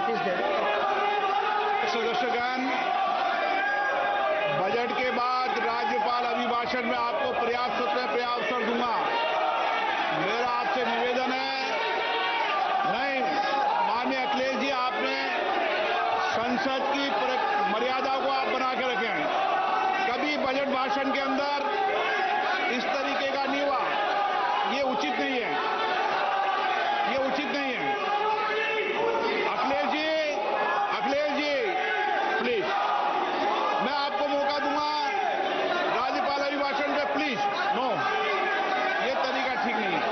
Notice दे दें। सदस्यगण, budget के बाद राज्यपाल अभिभाषण में आपको पर्याप्त अवसर दूंगा। मेरा आपसे निवेदन है, नहीं माननीय अखिलेश जी, आपने संसद की मर्यादा को आप बना के रखे हैं। कभी बजट भाषण के अंदर इस तरीके का नहीं हुआ, ये उचित नहीं है, ये उचित नहीं है। अखिलेश जी प्लीज, मैं आपको मौका दूंगा राज्यपाल अभिभाषण पे, प्लीज। नो, ये तरीका ठीक नहीं है।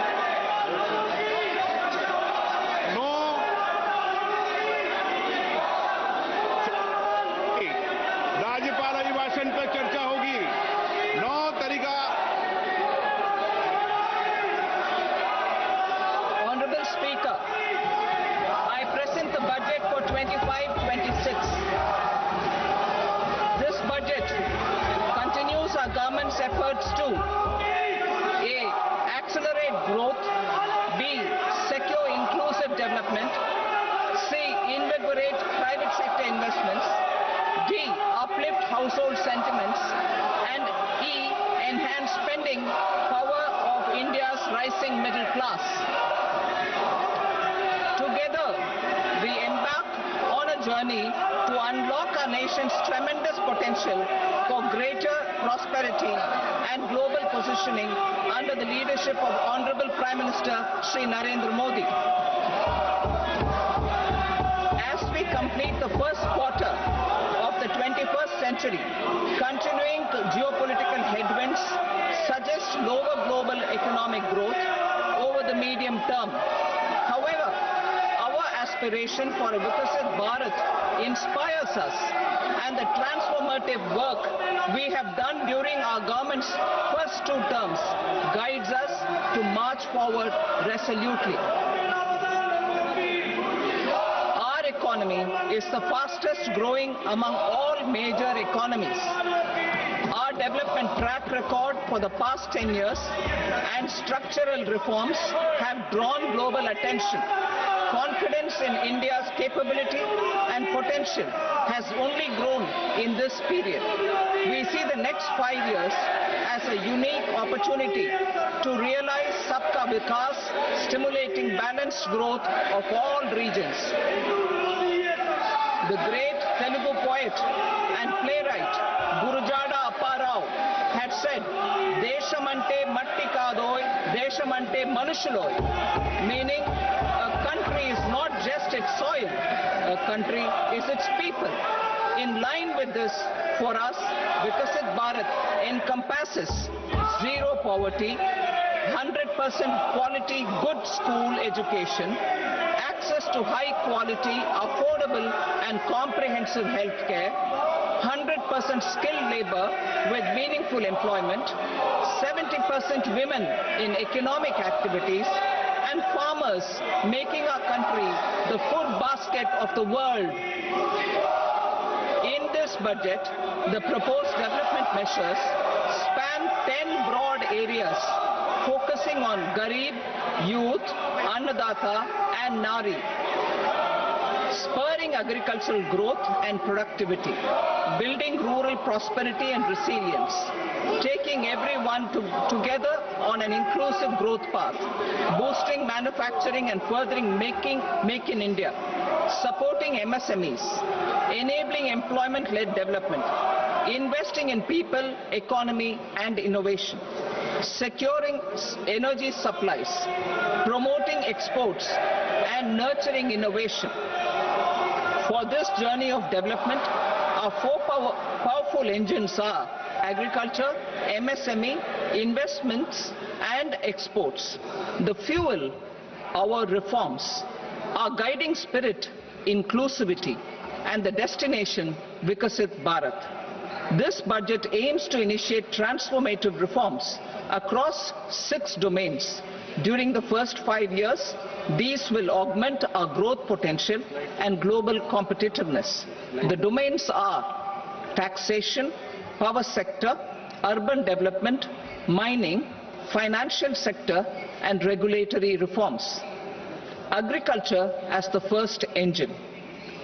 नो, राज्यपाल अभिभाषण पर चर्चा होगी। नो तरीका। Honorable Speaker, I present the budget for 25-26. This budget continues our government's efforts to A. Accelerate growth, B. Secure inclusive development, C. Invigorate private sector investments, D. Uplift household sentiments, and E. Enhance spending power of India's rising middle class. Together, we embark on a journey to unlock our nation's tremendous potential for greater prosperity and global positioning under the leadership of Honorable Prime Minister Shri Narendra Modi. As we complete the first quarter of the 21st century, continuing geopolitical headwinds suggest lower global economic growth over the medium term. However, our aspiration for a Vikasit Bharat inspires us, and the transformative work we have done during our government's first 2 terms guides us to march forward resolutely. Our economy is the fastest growing among all major economies. Our development track record for the past 10 years and structural reforms have drawn global attention. Confidence in India's capability and potential has only grown in this period. We see the next 5 years as a unique opportunity to realize Sabka Vikas, stimulating balanced growth of all regions. The great Telugu poet and playwright Gurujada Apparao had said, "Deshamante matti kadoy, deshamante manushuloy," meaning a country is not just its soil, a country is its people. In line with this, for us, Vikasit Bharat encompasses zero poverty, 100% quality good school education, access to high quality, affordable and comprehensive health care, 100% skilled labor with meaningful employment, 70% women in economic activities, and farmers making our country the food basket of the world. In this budget, the proposed development measures span 10 broad areas focusing on Garib, Youth, Annadata and Nari, spurring agricultural growth and productivity, building rural prosperity and resilience, taking everyone together on an inclusive growth path, boosting manufacturing and furthering Make in India, supporting MSMEs, enabling employment-led development, investing in people, economy and innovation, securing energy supplies, promoting exports and nurturing innovation. For this journey of development, our 4 powerful engines are agriculture, MSME, investments and exports. The fuel, our reforms, our guiding spirit, inclusivity, and the destination, Vikasit Bharat. This budget aims to initiate transformative reforms across 6 domains. During the first 5 years, these will augment our growth potential and global competitiveness. The domains are taxation, power sector, urban development, mining, financial sector, and regulatory reforms. Agriculture as the first engine.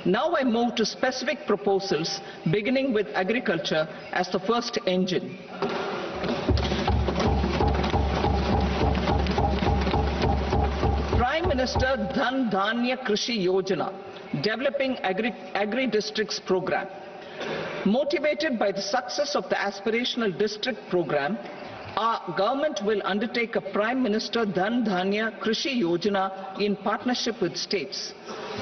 Now I move to specific proposals, beginning with agriculture as the first engine. Prime Minister Dhan Dhanya Krishi Yojana, developing agri-districts program. Motivated by the success of the aspirational district program, our government will undertake a Prime Minister Dhan Dhanya Krishi Yojana in partnership with states.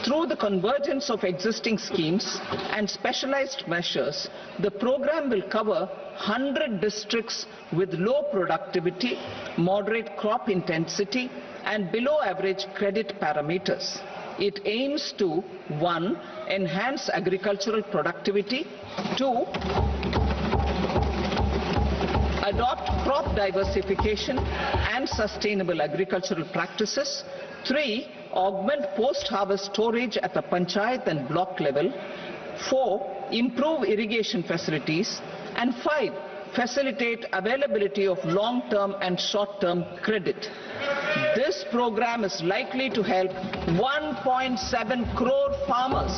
Through the convergence of existing schemes and specialized measures, the program will cover 100 districts with low productivity, moderate crop intensity, and below average credit parameters. It aims to 1. Enhance agricultural productivity, 2. Adopt crop diversification and sustainable agricultural practices, 3. Augment post-harvest storage at the panchayat and block level, 4. Improve irrigation facilities, and 5. Facilitate availability of long-term and short-term credit. This program is likely to help 1.7 crore farmers.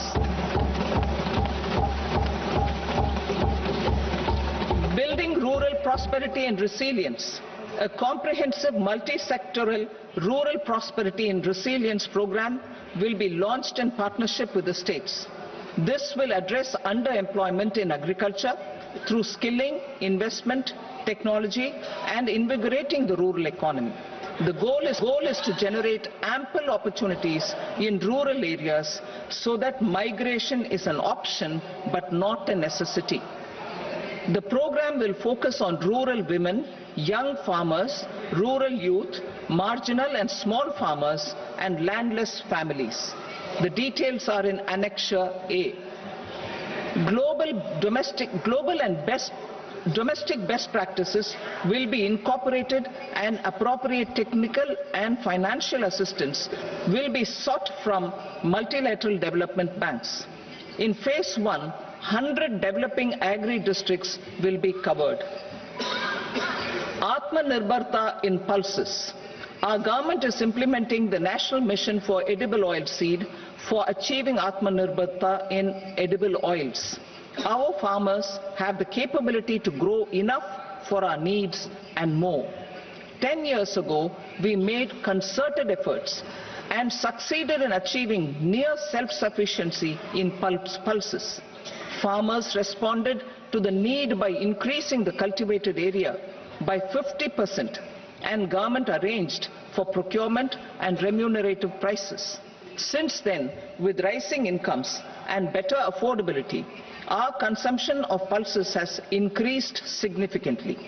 Building rural prosperity and resilience. A comprehensive multi-sectoral rural prosperity and resilience program will be launched in partnership with the states. This will address underemployment in agriculture through skilling, investment, technology, and invigorating the rural economy. The goal is to generate ample opportunities in rural areas so that migration is an option but not a necessity. The program will focus on rural women, young farmers, rural youth, marginal and small farmers, and landless families. The details are in Annexure A. Domestic best practices will be incorporated, and appropriate technical and financial assistance will be sought from multilateral development banks. In Phase 1, 100 developing agri-districts will be covered. Atmanirbharta in pulses. Our government is implementing the National Mission for Edible Oilseed for achieving Atmanirbharta in edible oils. Our farmers have the capability to grow enough for our needs and more. 10 years ago, we made concerted efforts and succeeded in achieving near self-sufficiency in pulses. Farmers responded to the need by increasing the cultivated area by 50%, and government arranged for procurement and remunerative prices. Since then, with rising incomes and better affordability, our consumption of pulses has increased significantly.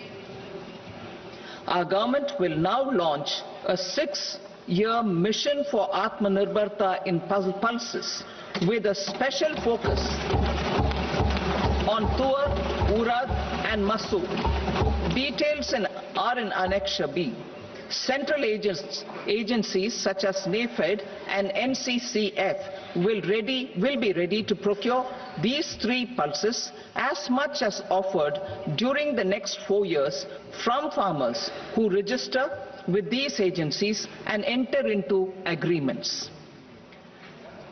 Our government will now launch a 6-year mission for Atmanirbharta in pulses with a special focus on Tuar, Urad and Masoor. Details are in Annexure B. Central agencies such as NAFED and NCCF will be ready to procure these 3 pulses as much as offered during the next 4 years from farmers who register with these agencies and enter into agreements.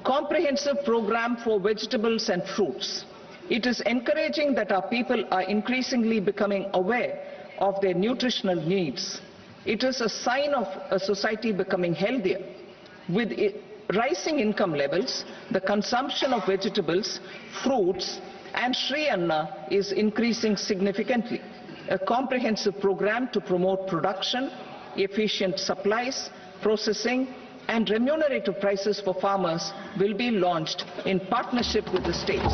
Comprehensive program for vegetables and fruits. It is encouraging that our people are increasingly becoming aware of their nutritional needs. It is a sign of a society becoming healthier. With rising income levels, the consumption of vegetables, fruits, and Shri Anna is increasing significantly. A comprehensive program to promote production, efficient supplies, processing, and remunerative prices for farmers will be launched in partnership with the states.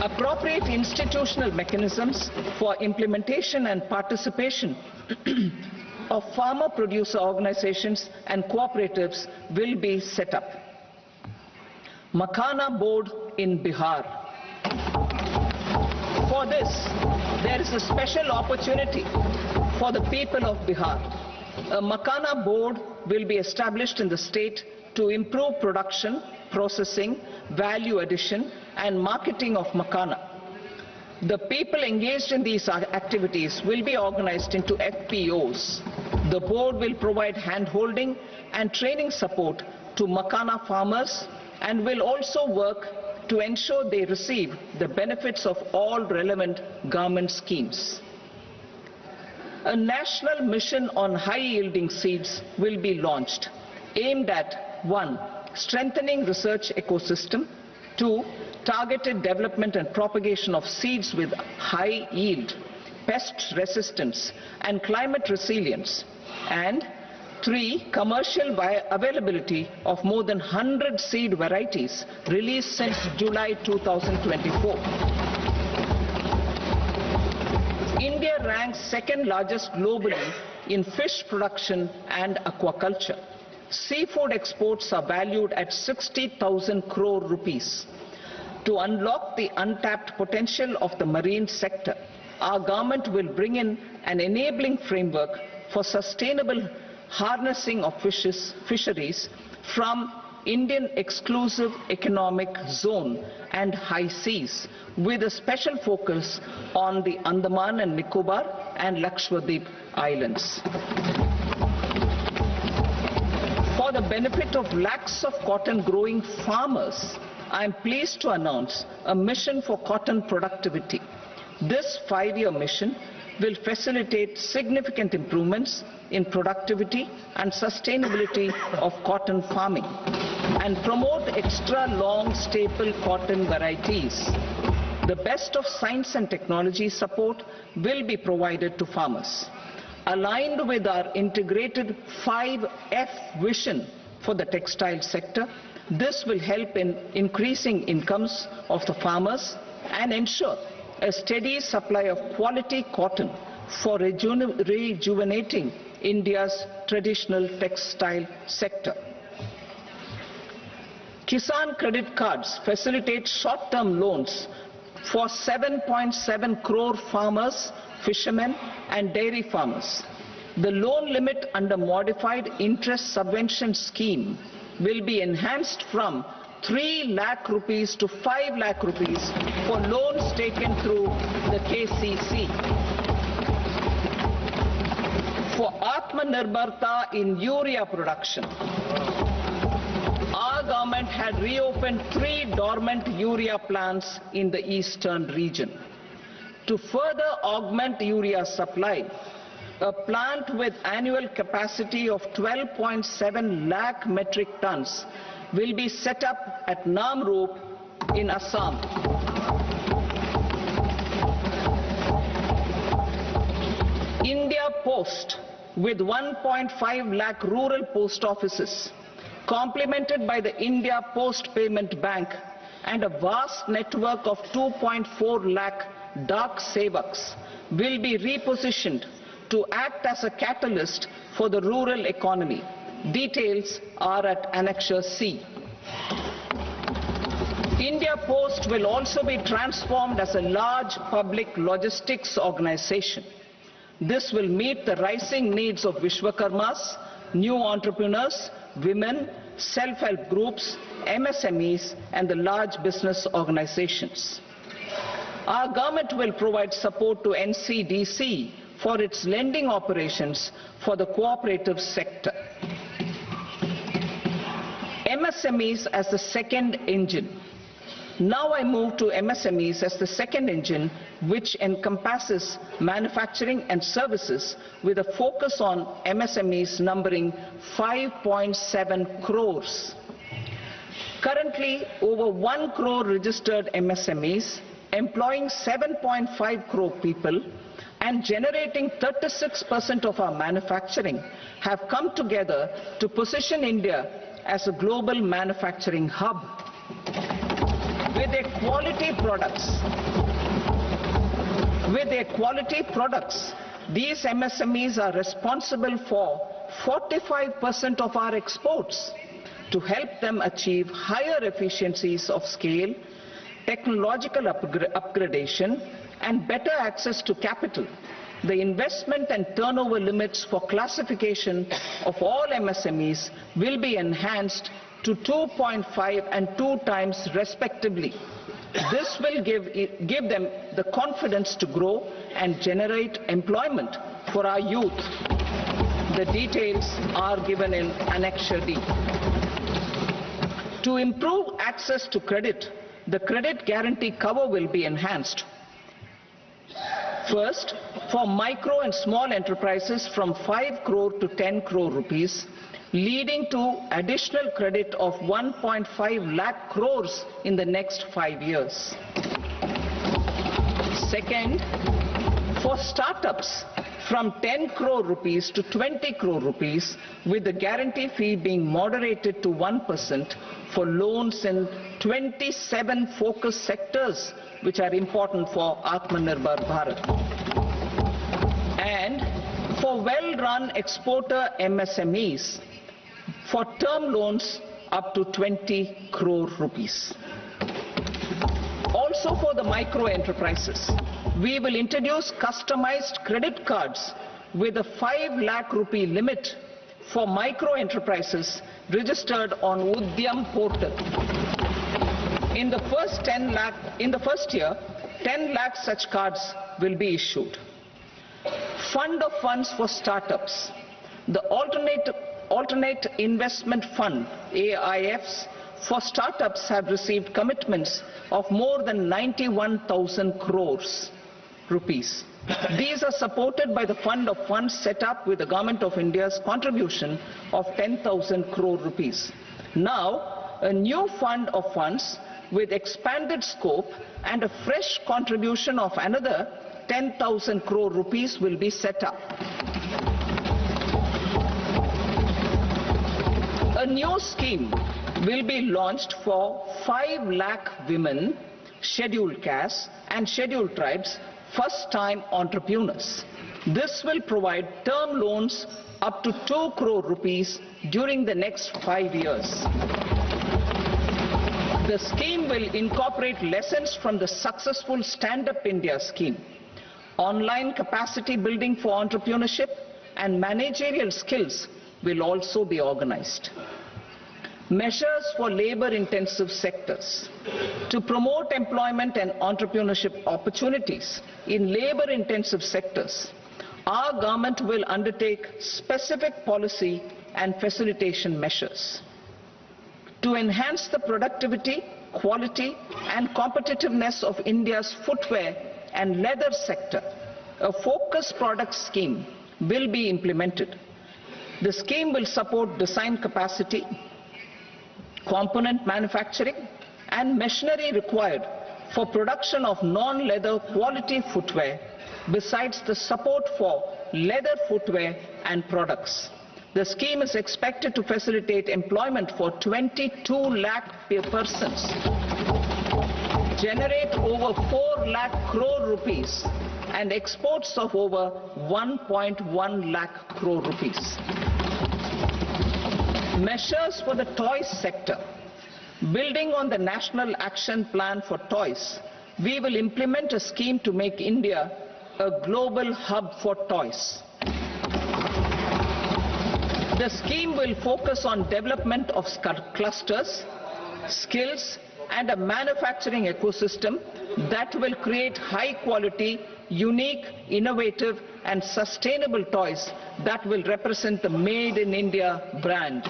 Appropriate institutional mechanisms for implementation and participation of farmer producer organizations and cooperatives will be set up. Makhana Board in Bihar. For this, there is a special opportunity for the people of Bihar. A Makhana Board will be established in the state to improve production, processing, value addition, and marketing of makhana. The people engaged in these activities will be organized into FPOs. The board will provide hand-holding and training support to makhana farmers, and will also work to ensure they receive the benefits of all relevant government schemes. A national mission on high-yielding seeds will be launched, aimed at 1. Strengthening research ecosystem, 2. Targeted development and propagation of seeds with high yield, pest resistance and climate resilience, and 3. Commercial availability of more than 100 seed varieties released since July 2024. India ranks second largest globally in fish production and aquaculture. Seafood exports are valued at 60,000 crore rupees. To unlock the untapped potential of the marine sector, our government will bring in an enabling framework for sustainable harnessing of fisheries from Indian Exclusive Economic Zone and high seas, with a special focus on the Andaman and Nicobar and Lakshadweep Islands. For the benefit of lakhs of cotton growing farmers, I am pleased to announce a mission for cotton productivity. This 5-year mission will facilitate significant improvements in productivity and sustainability of cotton farming and promote extra long staple cotton varieties. The best of science and technology support will be provided to farmers. Aligned with our integrated 5F vision for the textile sector, this will help in increasing incomes of the farmers and ensure a steady supply of quality cotton for rejuvenating India's traditional textile sector. Kisan credit cards facilitate short-term loans for 7.7 crore farmers, fishermen and dairy farmers. The loan limit under modified interest subvention scheme will be enhanced from 3 lakh rupees to 5 lakh rupees for loans taken through the KCC. For Atmanirbharta in urea production, our government had reopened 3 dormant urea plants in the eastern region. To further augment urea supply, a plant with annual capacity of 12.7 lakh metric tons will be set up at Namrup in Assam. India Post, with 1.5 lakh rural post offices, complemented by the India Post Payment Bank and a vast network of 2.4 lakh Dak Sevaks, will be repositioned to act as a catalyst for the rural economy. Details are at Annexure C. India Post will also be transformed as a large public logistics organization. This will meet the rising needs of Vishwakarmas, new entrepreneurs, women, self-help groups, MSMEs, and the large business organizations. Our government will provide support to NCDC for its lending operations for the cooperative sector. MSMEs as the second engine. Now I move to MSMEs as the second engine, which encompasses manufacturing and services with a focus on MSMEs numbering 5.7 crores. Currently, over 1 crore registered MSMEs, employing 7.5 crore people and generating 36% of our manufacturing, have come together to position India as a global manufacturing hub. With their quality products, these MSMEs are responsible for 45% of our exports. To help them achieve higher efficiencies of scale, technological upgradation, and better access to capital, the investment and turnover limits for classification of all MSMEs will be enhanced to 2.5 and 2 times respectively. This will give them the confidence to grow and generate employment for our youth. The details are given in Annexure D. To improve access to credit, the credit guarantee cover will be enhanced. First, for micro and small enterprises from 5 crore to 10 crore rupees, leading to additional credit of 1.5 lakh crores in the next 5 years. Second, for startups from 10 crore rupees to 20 crore rupees, with the guarantee fee being moderated to 1% for loans in 27 focus sectors which are important for Atmanirbhar Bharat. And for well-run exporter MSMEs, for term loans up to 20 crore rupees. Also for the micro enterprises, we will introduce customized credit cards with a 5 lakh rupee limit for micro enterprises registered on Udyam portal. In the first year, 10 lakh such cards will be issued. Fund of funds for startups. The Alternate Investment Fund, AIFs, for startups have received commitments of more than 91,000 crores rupees. These are supported by the fund of funds set up with the Government of India's contribution of 10,000 crore rupees. Now, a new fund of funds with expanded scope and a fresh contribution of another 10,000 crore rupees will be set up. A new scheme will be launched for 5 lakh women, scheduled castes and scheduled tribes, first-time entrepreneurs. This will provide term loans up to 2 crore rupees during the next 5 years. The scheme will incorporate lessons from the successful Stand Up India scheme. Online capacity building for entrepreneurship and managerial skills will also be organized. Measures for labor-intensive sectors. To promote employment and entrepreneurship opportunities in labor-intensive sectors, our government will undertake specific policy and facilitation measures. To enhance the productivity, quality and competitiveness of India's footwear and leather sector, a focus product scheme will be implemented. The scheme will support design capacity, component manufacturing and machinery required for production of non-leather quality footwear, besides the support for leather footwear and products. The scheme is expected to facilitate employment for 22 lakh persons, generate over 4 lakh crore rupees and exports of over 1.1 lakh crore rupees. Measures for the toys sector. Building on the National Action Plan for Toys, we will implement a scheme to make India a global hub for toys. The scheme will focus on development of clusters, skills and a manufacturing ecosystem that will create high quality, unique, innovative and sustainable toys that will represent the Made in India brand.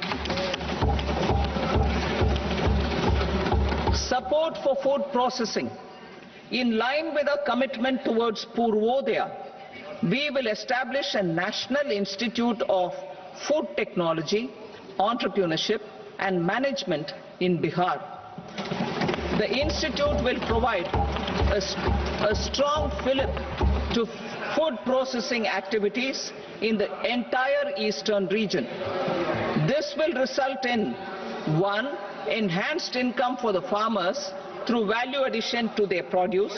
Support for food processing. In line with our commitment towards Purvodaya, we will establish a National Institute of Food Technology, Entrepreneurship and Management in Bihar. The institute will provide a strong fillip to food processing activities in the entire eastern region. This will result in 1. Enhanced income for the farmers through value addition to their produce,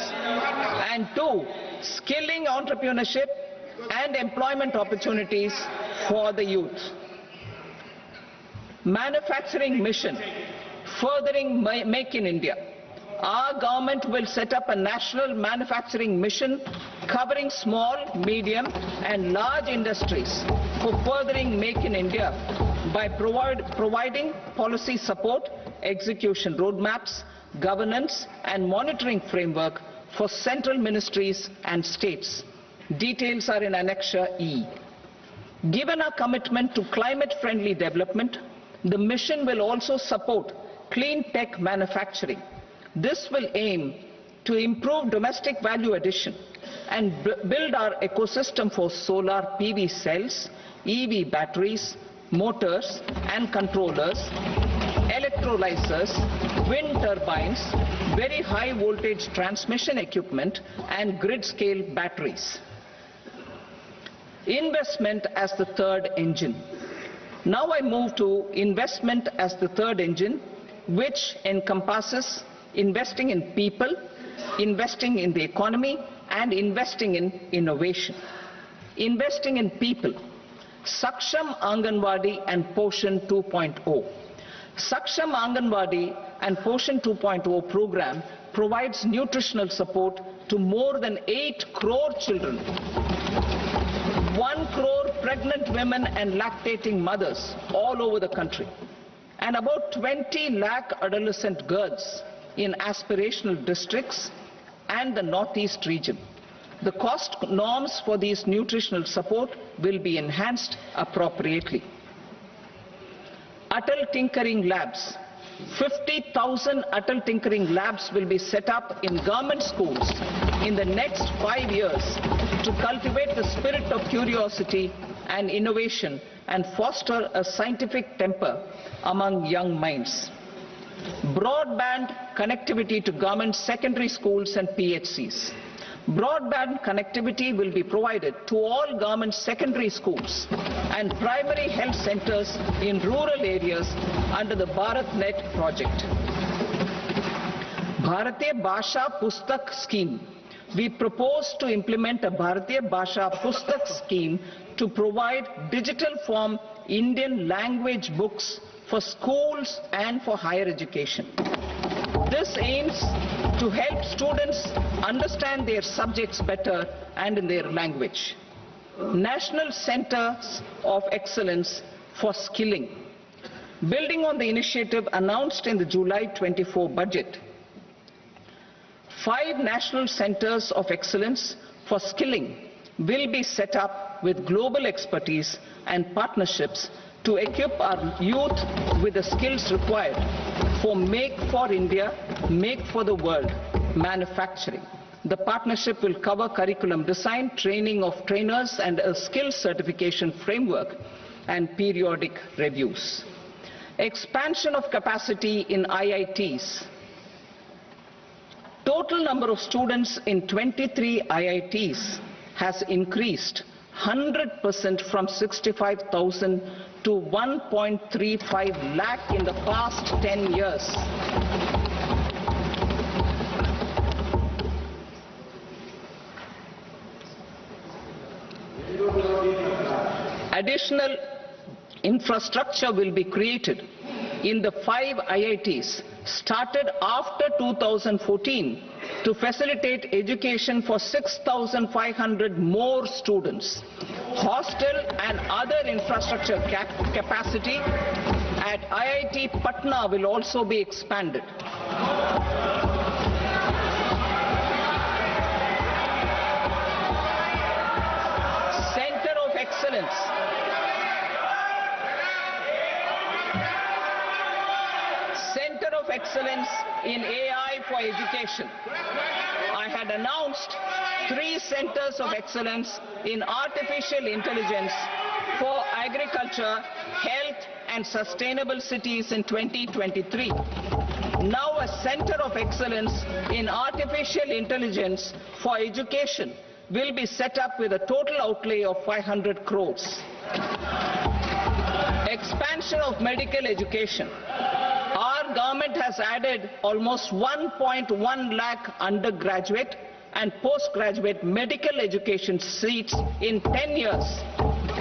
and 2. Skilling entrepreneurship and employment opportunities for the youth. Manufacturing mission, furthering Make in India. Our government will set up a national manufacturing mission covering small, medium and large industries for furthering Make in India by providing policy support, execution roadmaps, governance and monitoring framework for central ministries and states. Details are in Annexure E. Given our commitment to climate-friendly development, the mission will also support clean tech manufacturing. This will aim to improve domestic value addition and build our ecosystem for solar PV cells, EV batteries, motors and controllers, electrolyzers, wind turbines, very high voltage transmission equipment and grid scale batteries. Investment as the third engine. Now I move to investment as the third engine, which encompasses investing in people, investing in the economy and investing in innovation. Investing in people. Saksham Anganwadi and Poshan 2.0. Saksham Anganwadi and Poshan 2.0 program provides nutritional support to more than 8 crore children, 1 crore pregnant women and lactating mothers all over the country, and about 20 lakh adolescent girls in aspirational districts and the Northeast region. The cost norms for these nutritional support will be enhanced appropriately. Atal Tinkering Labs. 50,000 Atal Tinkering Labs will be set up in government schools in the next 5 years to cultivate the spirit of curiosity and innovation and foster a scientific temper among young minds. Broadband connectivity to government secondary schools and PHCs. Broadband connectivity will be provided to all government secondary schools and primary health centers in rural areas under the BharatNet project. Bharatiya Bhasha Pustak Scheme. We propose to implement a Bharatiya Bhasha Pustak scheme to provide digital form Indian language books for schools and for higher education. This aims to help students understand their subjects better and in their language. National Centers of Excellence for Skilling. Building on the initiative announced in the July 24 budget, 5 National Centers of Excellence for Skilling will be set up with global expertise and partnerships to equip our youth with the skills required for Make for India, Make for the World manufacturing. The partnership will cover curriculum design, training of trainers and a skills certification framework and periodic reviews. Expansion of capacity in IITs. Total number of students in 23 IITs has increased 100% from 65,000 to 1.35 lakh in the past 10 years. Additional infrastructure will be created in the 5 IITs started after 2014 to facilitate education for 6,500 more students. Hostel and other infrastructure capacity at IIT Patna will also be expanded. Center of Excellence. Center of Excellence in AI for Education. I had announced 3 centers of excellence in artificial intelligence for agriculture, health and sustainable cities in 2023. Now a center of excellence in artificial intelligence for education will be set up with a total outlay of 500 crores. Expansion of medical education. Our government has added almost 1.1 lakh undergraduate and postgraduate medical education seats in 10 years,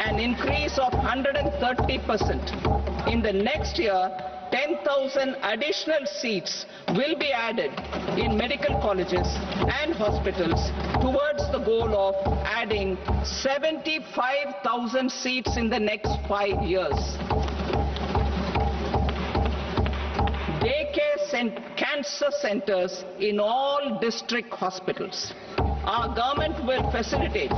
an increase of 130%. In the next year, 10,000 additional seats will be added in medical colleges and hospitals towards the goal of adding 75,000 seats in the next 5 years. Daycare cancer centers in all district hospitals. Our government will facilitate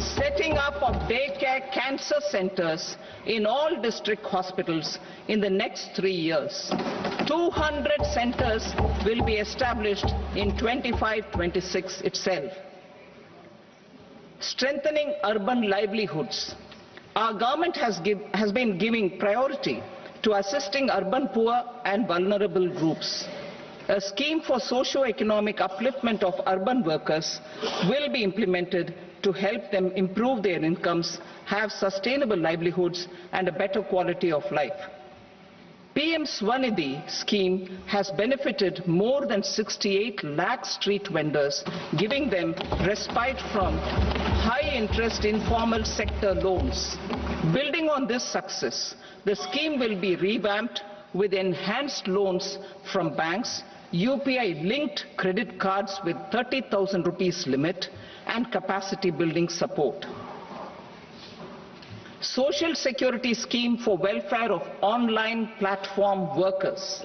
setting up of daycare cancer centers in all district hospitals in the next 3 years. 200 centers will be established in 25-26 itself. Strengthening urban livelihoods. Our government has been giving priority to assisting urban poor and vulnerable groups. A scheme for socio-economic upliftment of urban workers will be implemented to help them improve their incomes, have sustainable livelihoods and a better quality of life. PM Swanidhi scheme has benefited more than 68 lakh street vendors, giving them respite from high-interest informal sector loans. Building on this success, the scheme will be revamped with enhanced loans from banks, UPI-linked credit cards with 30,000 rupees limit, and capacity building support. Social Security scheme for welfare of online platform workers.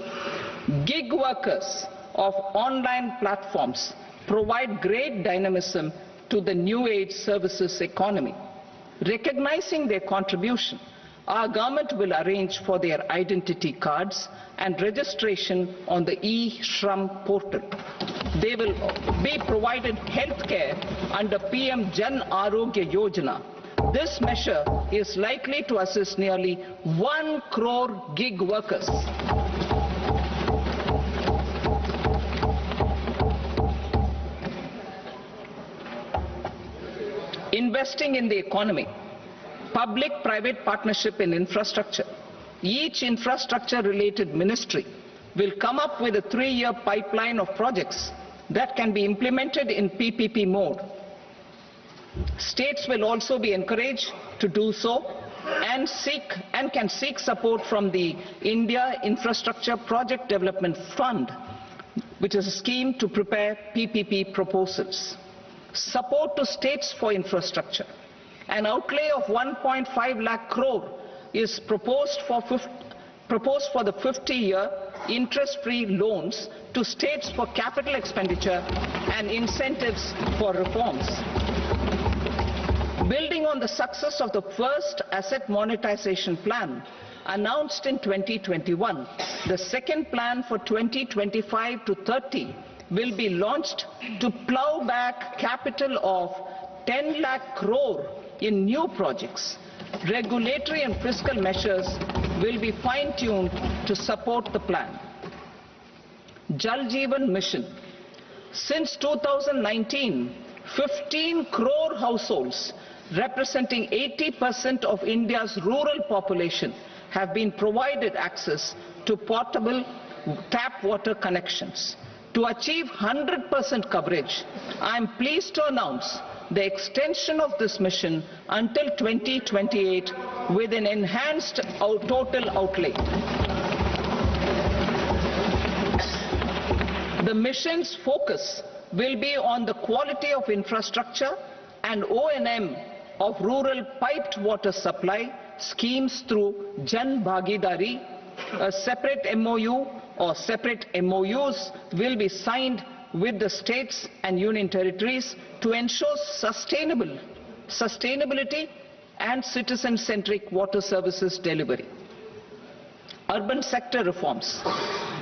Gig workers of online platforms provide great dynamism to the new age services economy. Recognizing their contribution, our government will arrange for their identity cards and registration on the e-Shram portal. They will be provided health care under PM Jan Arogya Yojana. This measure is likely to assist nearly 1 crore gig workers. Investing in the economy. Public-private partnership in infrastructure. Each infrastructure-related ministry will come up with a 3-year pipeline of projects that can be implemented in PPP mode. States will also be encouraged to do so and can seek support from the India Infrastructure Project Development Fund, which is a scheme to prepare PPP proposals. Support to states for infrastructure. An outlay of 1.5 lakh crore is proposed for the 50-year interest-free loans to states for capital expenditure and incentives for reforms. Building on the success of the first asset monetization plan announced in 2021, the second plan for 2025 to 30 will be launched to plow back capital of 10 lakh crore in new projects. Regulatory and fiscal measures will be fine-tuned to support the plan. Jal Jeevan Mission. Since 2019, 15 crore households representing 80% of India's rural population have been provided access to portable tap water connections. To achieve 100% coverage, I am pleased to announce the extension of this mission until 2028 with an enhanced total outlay. The mission's focus will be on the quality of infrastructure and O&M of rural piped water supply schemes through Jan Bhagidari. A separate MOU or separate MOUs will be signed with the states and union territories to ensure sustainability and citizen-centric water services delivery. Urban sector reforms.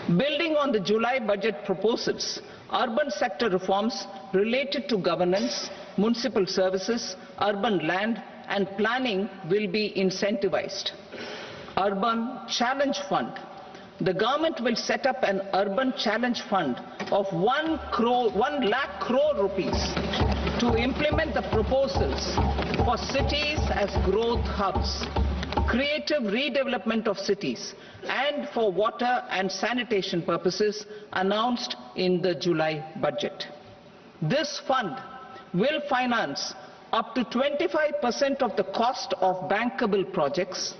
Building on the July budget proposals, urban sector reforms related to governance, municipal services, urban land and planning will be incentivized. Urban Challenge Fund. The government will set up an Urban Challenge Fund of 1 lakh crore rupees to implement the proposals for cities as growth hubs, creative redevelopment of cities, and for water and sanitation purposes announced in the July budget. This fund will finance up to 25% of the cost of bankable projects,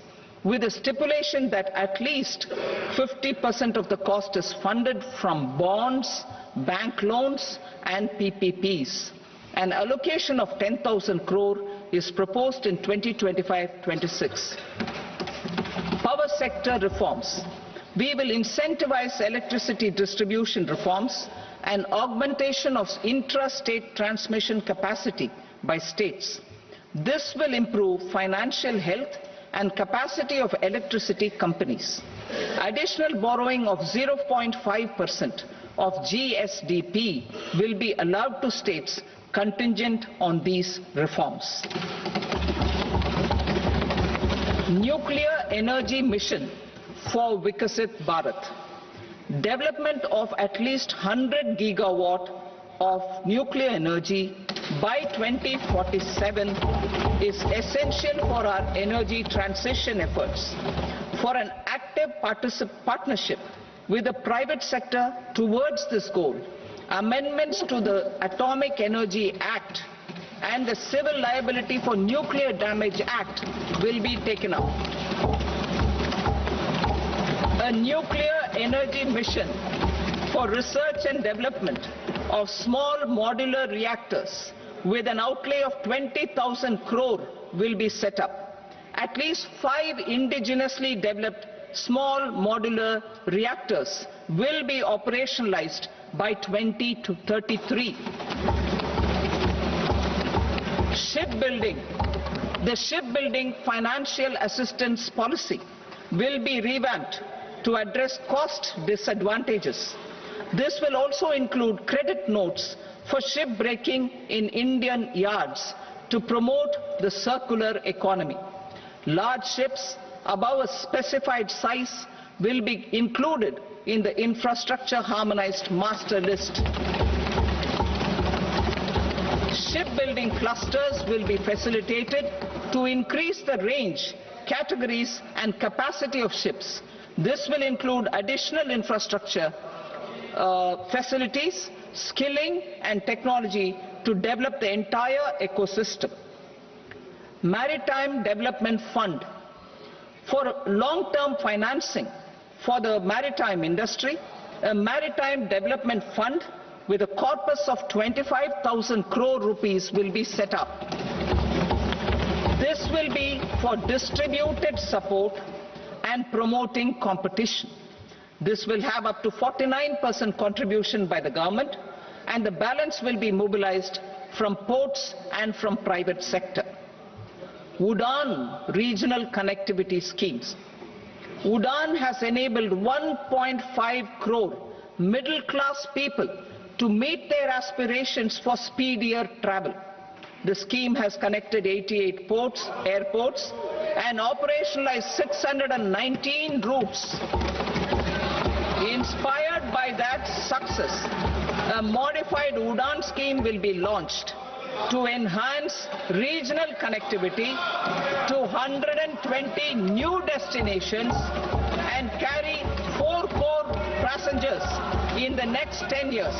with a stipulation that at least 50% of the cost is funded from bonds, bank loans and PPPs. An allocation of 10,000 crore is proposed in 2025-26. Power sector reforms. We will incentivize electricity distribution reforms and augmentation of intra-state transmission capacity by states. This will improve financial health and capacity of electricity companies. Additional borrowing of 0.5% of GSDP will be allowed to states contingent on these reforms. Nuclear energy mission for Vikasit Bharat. Development of at least 100 gigawatt of nuclear energy by 2047 is essential for our energy transition efforts. For an active partnership with the private sector towards this goal, amendments to the Atomic Energy Act and the Civil Liability for Nuclear Damage Act will be taken up. A nuclear energy mission for research and development of small modular reactors with an outlay of 20,000 crore will be set up. At least 5 indigenously developed small modular reactors will be operationalized by 2033. Shipbuilding. The shipbuilding financial assistance policy will be revamped to address cost disadvantages. This will also include credit notes for shipbreaking in Indian yards to promote the circular economy. Large ships above a specified size will be included in the infrastructure harmonized master list. Shipbuilding clusters will be facilitated to increase the range, categories and capacity of ships. This will include additional infrastructure, facilities, skilling and technology to develop the entire ecosystem. Maritime Development Fund. For long-term financing for the maritime industry, a Maritime Development Fund with a corpus of 25,000 crore rupees will be set up. This will be for distributed support and promoting competition. This will have up to 49% contribution by the government, and the balance will be mobilized from ports and from private sector. UDAN regional connectivity schemes. UDAN has enabled 1.5 crore middle-class people to meet their aspirations for speedier travel. The scheme has connected 88 airports, and operationalized 619 routes. Inspired by that success, a modified UDAN scheme will be launched to enhance regional connectivity to 120 new destinations and carry 4 crore passengers in the next 10 years.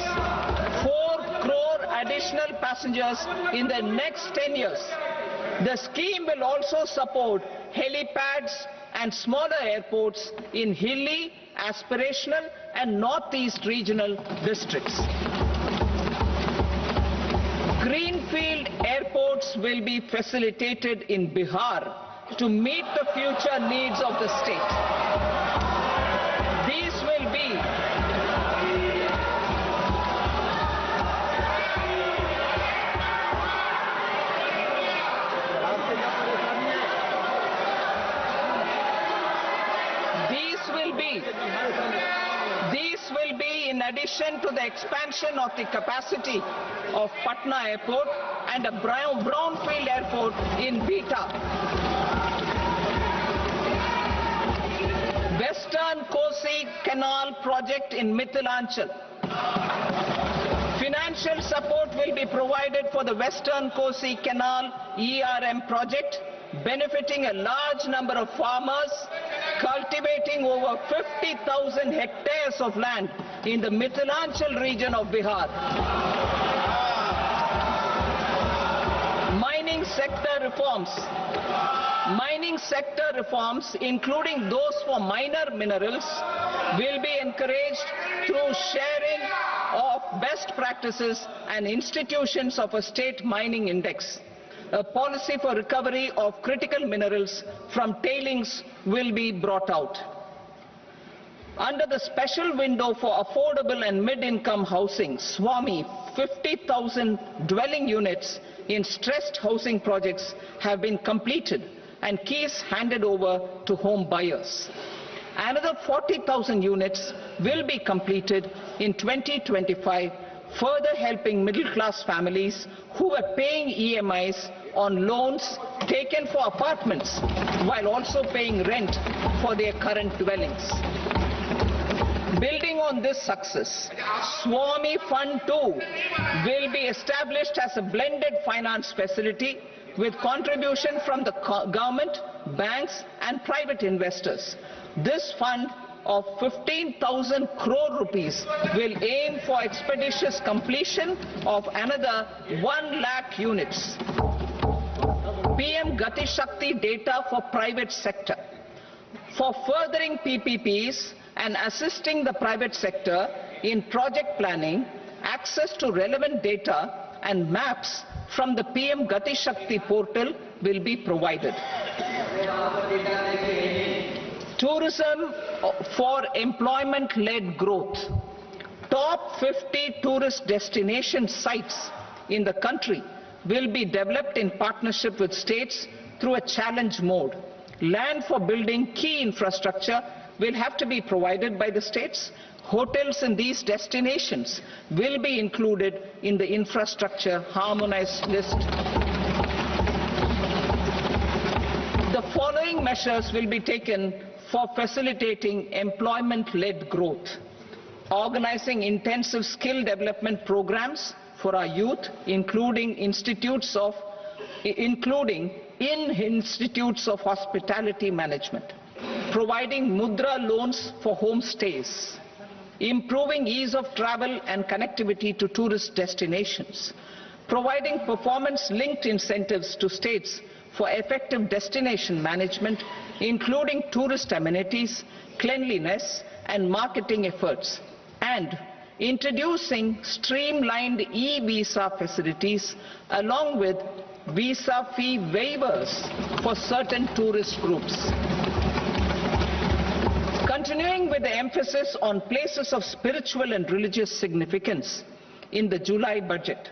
4 crore additional passengers in the next 10 years. The scheme will also support helipads and smaller airports in hilly, aspirational and northeast regional districts. Greenfield airports will be facilitated in Bihar to meet the future needs of the state. These will be in addition to the expansion of the capacity of Patna Airport and a brownfield airport in Beta. Western Kosi Canal project in Mithilanchal. Financial support will be provided for the Western Kosi Canal ERM project, benefiting a large number of farmers cultivating over 50,000 hectares of land in the Mithilanchal region of Bihar. Mining sector reforms. Mining sector reforms, including those for minor minerals, will be encouraged through sharing of best practices and institutions of a state mining index. A policy for recovery of critical minerals from tailings will be brought out. Under the special window for affordable and mid-income housing, SWAMI, 50,000 dwelling units in stressed housing projects have been completed and keys handed over to home buyers. Another 40,000 units will be completed in 2025, further helping middle-class families who are paying EMIs on loans taken for apartments while also paying rent for their current dwellings. Building on this success, Swami Fund 2 will be established as a blended finance facility with contribution from the government, banks and private investors. This fund of 15,000 crore rupees will aim for expeditious completion of another 1 lakh units. PM Gati Shakti data for private sector. For furthering PPPs and assisting the private sector in project planning, access to relevant data and maps from the PM Gati Shakti portal will be provided. Tourism for employment-led growth. Top 50 tourist destination sites in the country will be developed in partnership with states through a challenge mode. Land for building key infrastructure will have to be provided by the states. Hotels in these destinations will be included in the infrastructure harmonized list. The following measures will be taken for facilitating employment-led growth. Organizing intensive skill development programs for our youth, including in institutes of hospitality management. Providing mudra loans for homestays. Improving ease of travel and connectivity to tourist destinations. Providing performance-linked incentives to states for effective destination management, including tourist amenities, cleanliness and marketing efforts. And introducing streamlined e-visa facilities along with visa fee waivers for certain tourist groups. Continuing with the emphasis on places of spiritual and religious significance in the July budget,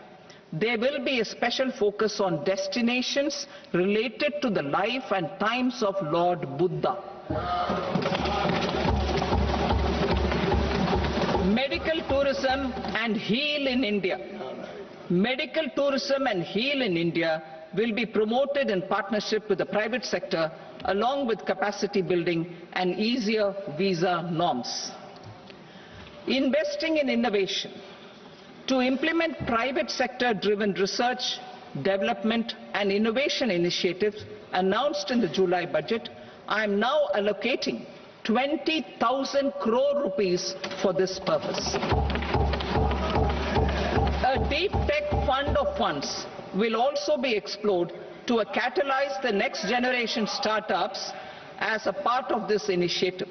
there will be a special focus on destinations related to the life and times of Lord Buddha. Medical tourism and Heal in India. Medical tourism and Heal in India will be promoted in partnership with the private sector along with capacity building and easier visa norms. Investing in innovation. To implement private sector-driven research, development and innovation initiatives announced in the July budget, I am now allocating 20,000 crore rupees for this purpose. A deep tech fund of funds will also be explored to catalyze the next generation startups as a part of this initiative.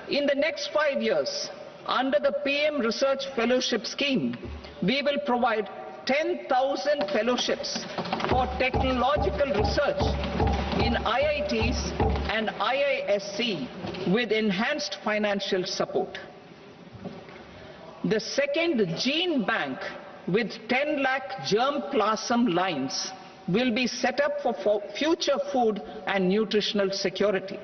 In the next 5 years, under the PM Research Fellowship Scheme, we will provide 10,000 fellowships for technological research in IITs and IISc with enhanced financial support. The second gene bank with 10 lakh germplasm lines will be set up for future food and nutritional security.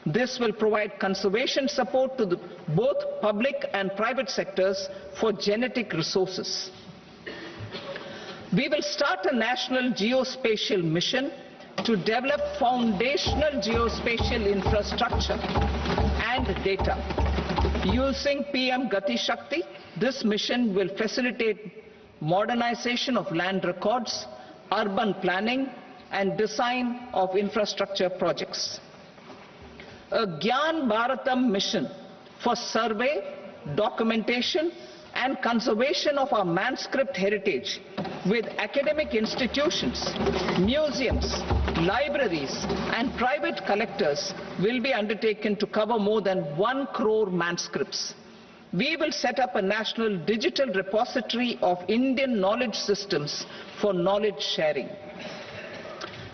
This will provide conservation support to both public and private sectors for genetic resources. We will start a national geospatial mission to develop foundational geospatial infrastructure and data. Using PM Gati Shakti, this mission will facilitate modernization of land records, urban planning and design of infrastructure projects. A Gyan Bharatam mission for survey, documentation and conservation of our manuscript heritage with academic institutions, museums, libraries and private collectors will be undertaken to cover more than 1 crore manuscripts. We will set up a national digital repository of Indian knowledge systems for knowledge sharing.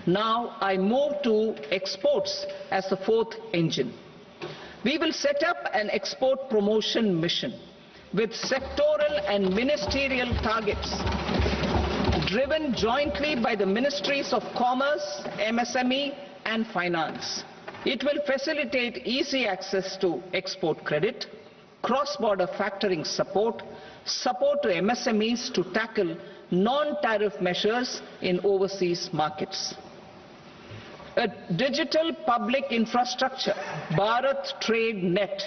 Now I move to exports as the fourth engine. We will set up an export promotion mission with sectoral and ministerial targets, driven jointly by the Ministries of Commerce, MSME and Finance. It will facilitate easy access to export credit, cross-border factoring support, support to MSMEs to tackle non-tariff measures in overseas markets. A digital public infrastructure, Bharat Trade Net,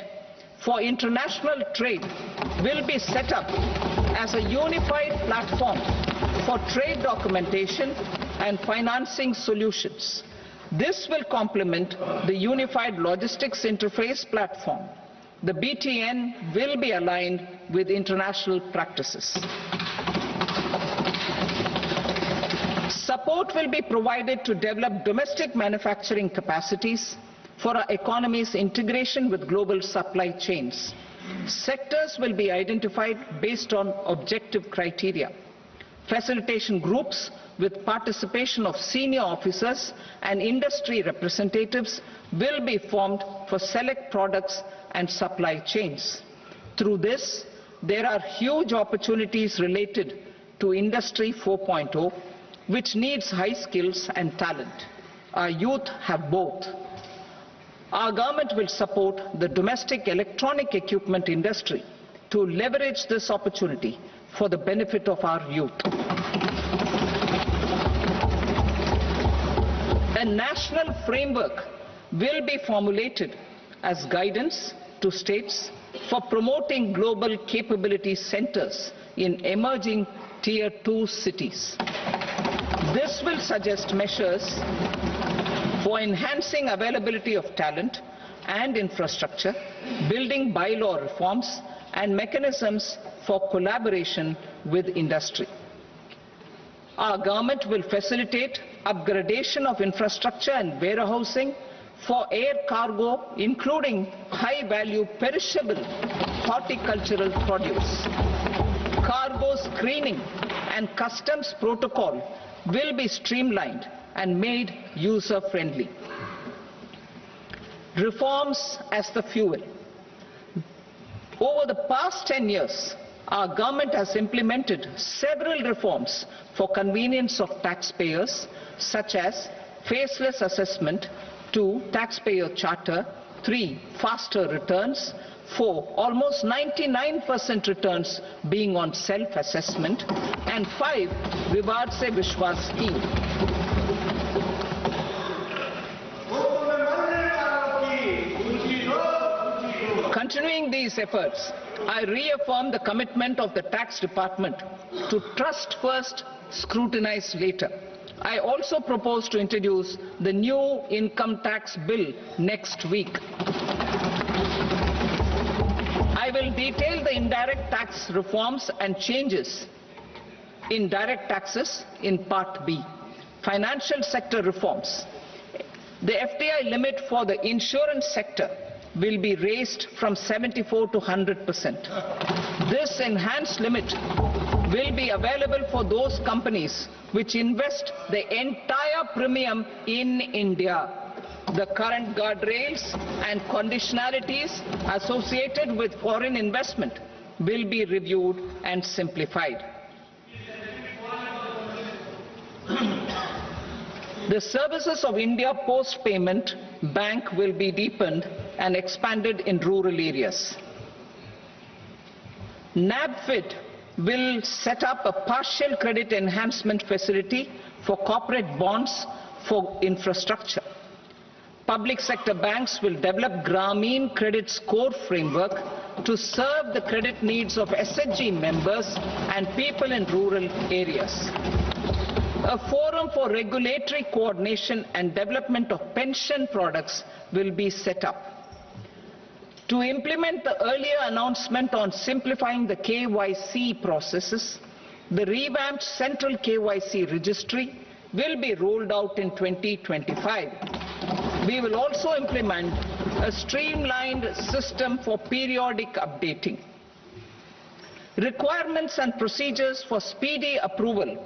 for international trade will be set up as a unified platform for trade documentation and financing solutions. This will complement the Unified Logistics Interface platform. The BTN will be aligned with international practices. Support will be provided to develop domestic manufacturing capacities for our economy's integration with global supply chains. Sectors will be identified based on objective criteria. Facilitation groups with participation of senior officers and industry representatives will be formed for select products and supply chains. Through this, there are huge opportunities related to Industry 4.0, which needs high skills and talent. Our youth have both. Our government will support the domestic electronic equipment industry to leverage this opportunity for the benefit of our youth. A national framework will be formulated as guidance to states for promoting global capability centers in emerging Tier 2 cities. This will suggest measures for enhancing availability of talent and infrastructure, building bylaw reforms, and mechanisms for collaboration with industry. Our government will facilitate upgradation of infrastructure and warehousing for air cargo, including high-value perishable horticultural produce. Cargo screening and customs protocol will be streamlined and made user-friendly. Reforms as the fuel. Over the past 10 years, our government has implemented several reforms for convenience of taxpayers, such as faceless assessment, 2, taxpayer charter, 3, faster returns, 4, almost 99% returns being on self-assessment, and 5, Vivad Se Vishwas scheme. Continuing these efforts, I reaffirm the commitment of the Tax Department to trust first, scrutinize later. I also propose to introduce the new income tax bill next week. I will detail the indirect tax reforms and changes in direct taxes in Part B. Financial sector reforms. The FDI limit for the insurance sector will be raised from 74 to 100%. This enhanced limit will be available for those companies which invest the entire premium in India. The current guardrails and conditionalities associated with foreign investment will be reviewed and simplified. The services of India Post Payment Bank will be deepened and expanded in rural areas. NABFID will set up a partial credit enhancement facility for corporate bonds for infrastructure. Public sector banks will develop Grameen Credit Score framework to serve the credit needs of SHG members and people in rural areas. A forum for regulatory coordination and development of pension products will be set up. To implement the earlier announcement on simplifying the KYC processes, the revamped Central KYC Registry will be rolled out in 2025. We will also implement a streamlined system for periodic updating. Requirements and procedures for speedy approval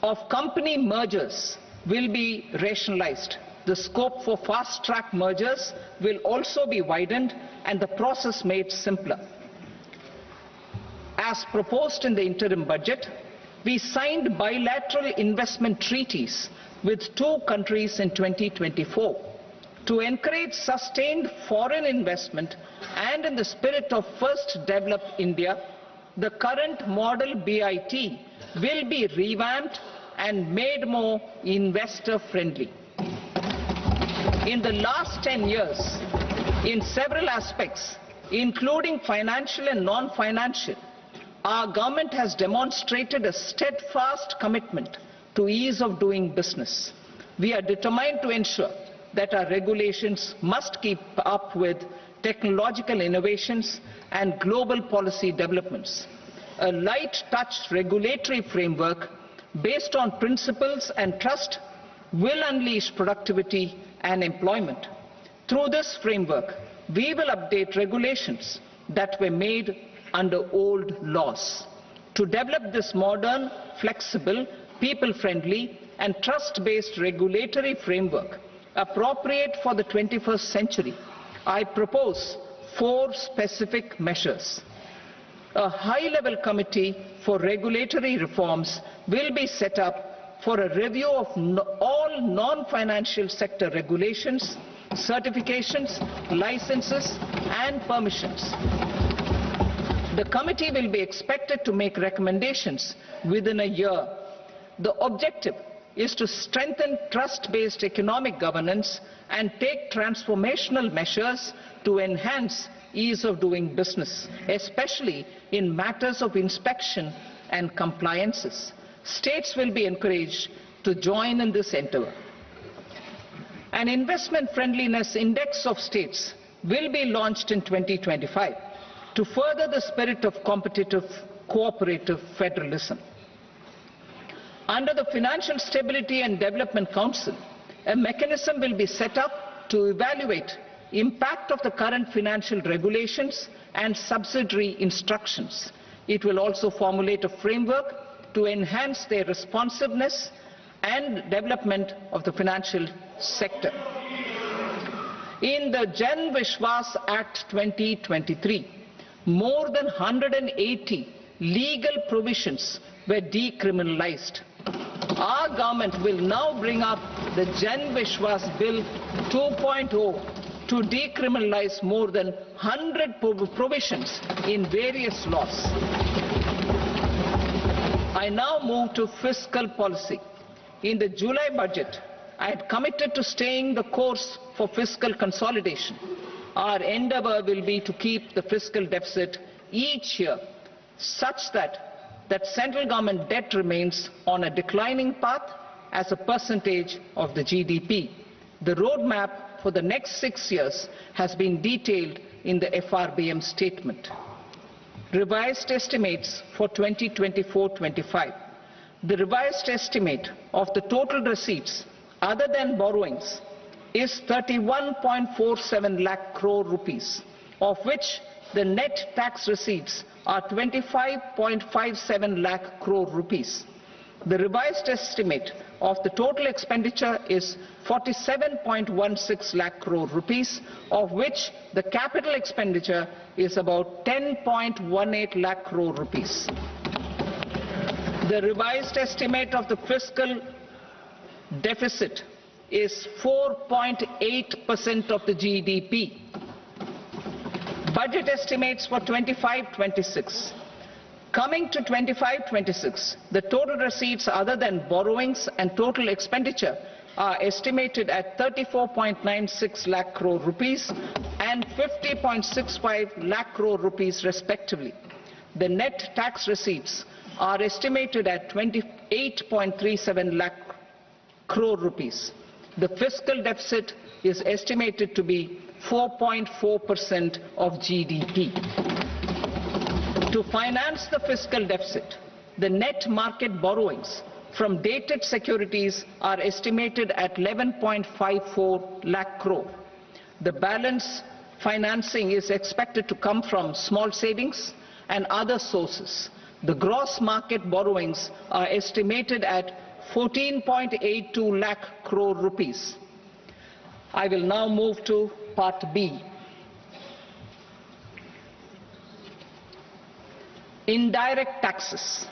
of company mergers will be rationalized. The scope for fast-track mergers will also be widened and the process made simpler. As proposed in the interim budget, We signed bilateral investment treaties with 2 countries in 2024 to encourage sustained foreign investment, and in the spirit of First Develop India, the current model BIT will be revamped and made more investor-friendly. In the last 10 years, in several aspects, including financial and non-financial, our government has demonstrated a steadfast commitment to ease of doing business. We are determined to ensure that our regulations must keep up with technological innovations and global policy developments. A light-touch regulatory framework based on principles and trust will unleash productivity and employment. Through this framework, we will update regulations that were made under old laws. To develop this modern, flexible, people-friendly and trust-based regulatory framework appropriate for the 21st century, I propose 4 specific measures. A high-level committee for regulatory reforms will be set up for a review of all non-financial sector regulations, certifications, licenses and permissions. The committee will be expected to make recommendations within a year. The objective is to strengthen trust-based economic governance and take transformational measures to enhance ease of doing business, especially in matters of inspection and compliances. States will be encouraged to join in this endeavor. An investment friendliness index of states will be launched in 2025 to further the spirit of competitive, cooperative federalism. Under the Financial Stability and Development Council, a mechanism will be set up to evaluate impact of the current financial regulations and subsidiary instructions. It will also formulate a framework to enhance their responsiveness and development of the financial sector. In the Jan Vishwas Act 2023, more than 180 legal provisions were decriminalized. Our government will now bring up the Jan Vishwas Bill 2.0 to decriminalize more than 100 provisions in various laws. I now move to fiscal policy. In the July budget, I had committed to staying the course for fiscal consolidation. Our endeavor will be to keep the fiscal deficit each year such that central government debt remains on a declining path as a percentage of the GDP. The roadmap for the next 6 years has been detailed in the FRBM statement. Revised estimates for 2024-25. The revised estimate of the total receipts other than borrowings is 31.47 lakh crore rupees, of which the net tax receipts are 25.57 lakh crore rupees. The revised estimate of the total expenditure is 47.16 lakh crore rupees, of which the capital expenditure is about 10.18 lakh crore rupees. The revised estimate of the fiscal deficit is 4.8% of the GDP. Budget estimates for 25-26. Coming to 25-26, the total receipts other than borrowings and total expenditure are estimated at 34.96 lakh crore rupees and 50.65 lakh crore rupees respectively. The net tax receipts are estimated at 28.37 lakh crore rupees. The fiscal deficit is estimated to be 4.4% of GDP. To finance the fiscal deficit, the net market borrowings from dated securities are estimated at 11.54 lakh crore. The balance financing is expected to come from small savings and other sources. The gross market borrowings are estimated at 14.82 lakh crore rupees. I will now move to Part B. Indirect taxes.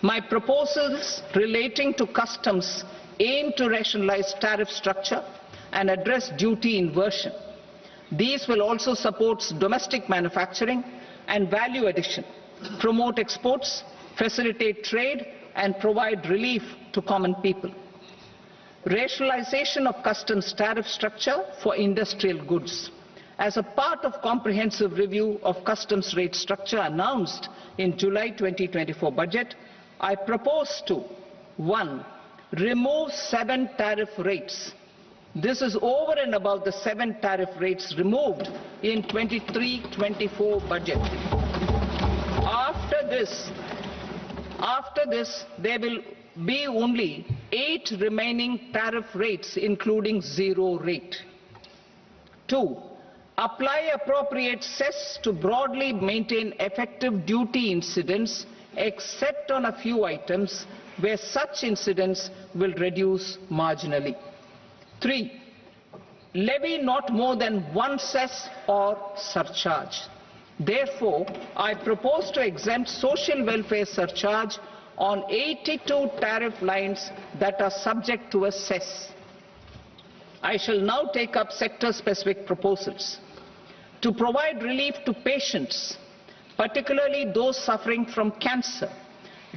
My proposals relating to customs aim to rationalize tariff structure and address duty inversion. These will also support domestic manufacturing and value addition, promote exports, facilitate trade, and provide relief to common people. Rationalization of customs tariff structure for industrial goods. As a part of comprehensive review of customs rate structure announced in July 2024 budget, I propose to 1. Remove 7 tariff rates. This is over and above the 7 tariff rates removed in 23-24 budget. After this, there will be only 8 remaining tariff rates, including 0 rate. 2. Apply appropriate cess to broadly maintain effective duty incidence, except on a few items where such incidence will reduce marginally. 3. Levy not more than 1 cess or surcharge. Therefore, I propose to exempt social welfare surcharge on 82 tariff lines that are subject to a cess. I shall now take up sector-specific proposals. To provide relief to patients, particularly those suffering from cancer,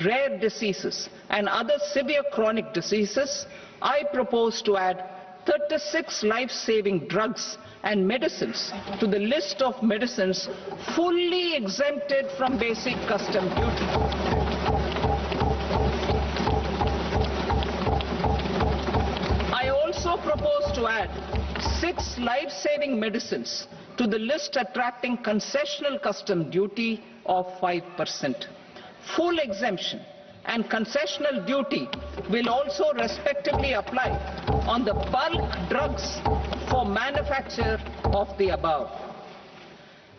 rare diseases, and other severe chronic diseases, I propose to add 36 life-saving drugs and medicines to the list of medicines fully exempted from basic custom duty. I also propose to add 6 life-saving medicines to the list attracting concessional custom duty of 5%. Full exemption and concessional duty will also respectively apply on the bulk drugs for manufacture of the above.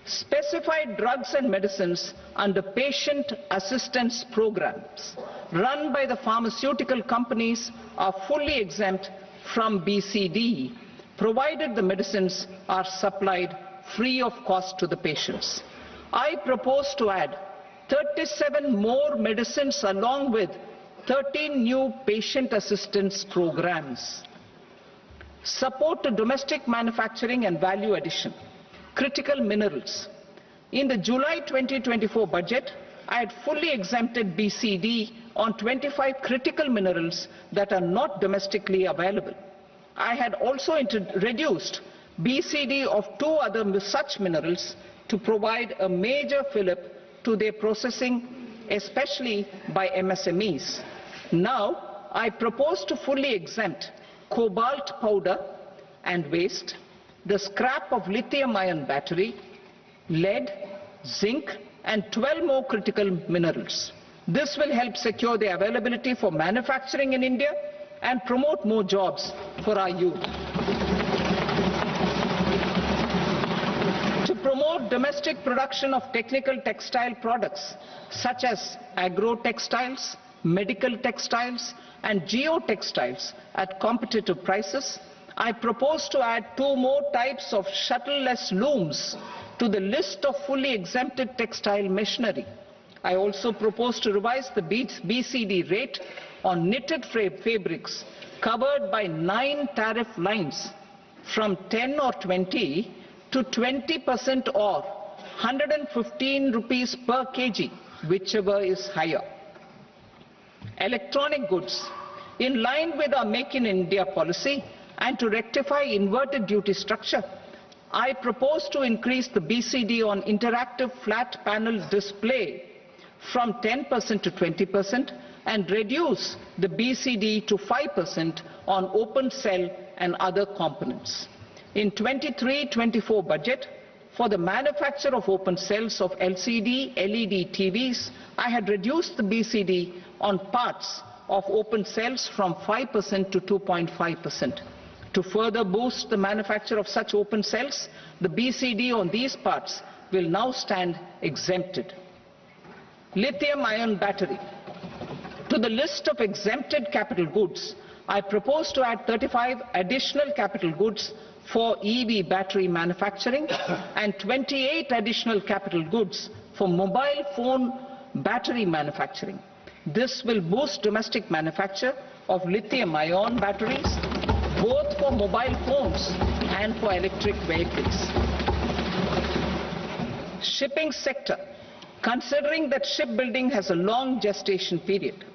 Specified drugs and medicines under patient assistance programs run by the pharmaceutical companies are fully exempt from BCD, provided the medicines are supplied free of cost to the patients. I propose to add 37 more medicines along with 13 new patient assistance programs. Support to domestic manufacturing and value addition. Critical minerals. In the July 2024 budget, I had fully exempted BCD on 25 critical minerals that are not domestically available. I had also reduced BCD of 2 other such minerals to provide a major fillip to their processing, especially by MSMEs. Now, I propose to fully exempt cobalt powder and waste, the scrap of lithium-ion battery, lead, zinc, and 12 more critical minerals. This will help secure their availability for manufacturing in India and promote more jobs for our youth. To promote domestic production of technical textile products such as agro-textiles, medical textiles, and geotextiles at competitive prices, I propose to add 2 more types of shuttle-less looms to the list of fully exempted textile machinery. I also propose to revise the BCD rate on knitted fabrics covered by 9 tariff lines from 10 or 20 to 20% or 115 rupees per kg, whichever is higher. Electronic goods. In line with our Make in India policy and to rectify inverted duty structure, I propose to increase the BCD on interactive flat panel display from 10% to 20% and reduce the BCD to 5% on open cell and other components. In 23-24 budget, for the manufacture of open cells of LCD, LED TVs, I had reduced the BCD on parts of open cells from 5% to 2.5%. To further boost the manufacture of such open cells, the BCD on these parts will now stand exempted. Lithium-ion battery. To the list of exempted capital goods, I propose to add 35 additional capital goods for EV battery manufacturing and 28 additional capital goods for mobile phone battery manufacturing. This will boost domestic manufacture of lithium-ion batteries, both for mobile phones and for electric vehicles. Shipping sector. Considering that shipbuilding has a long gestation period,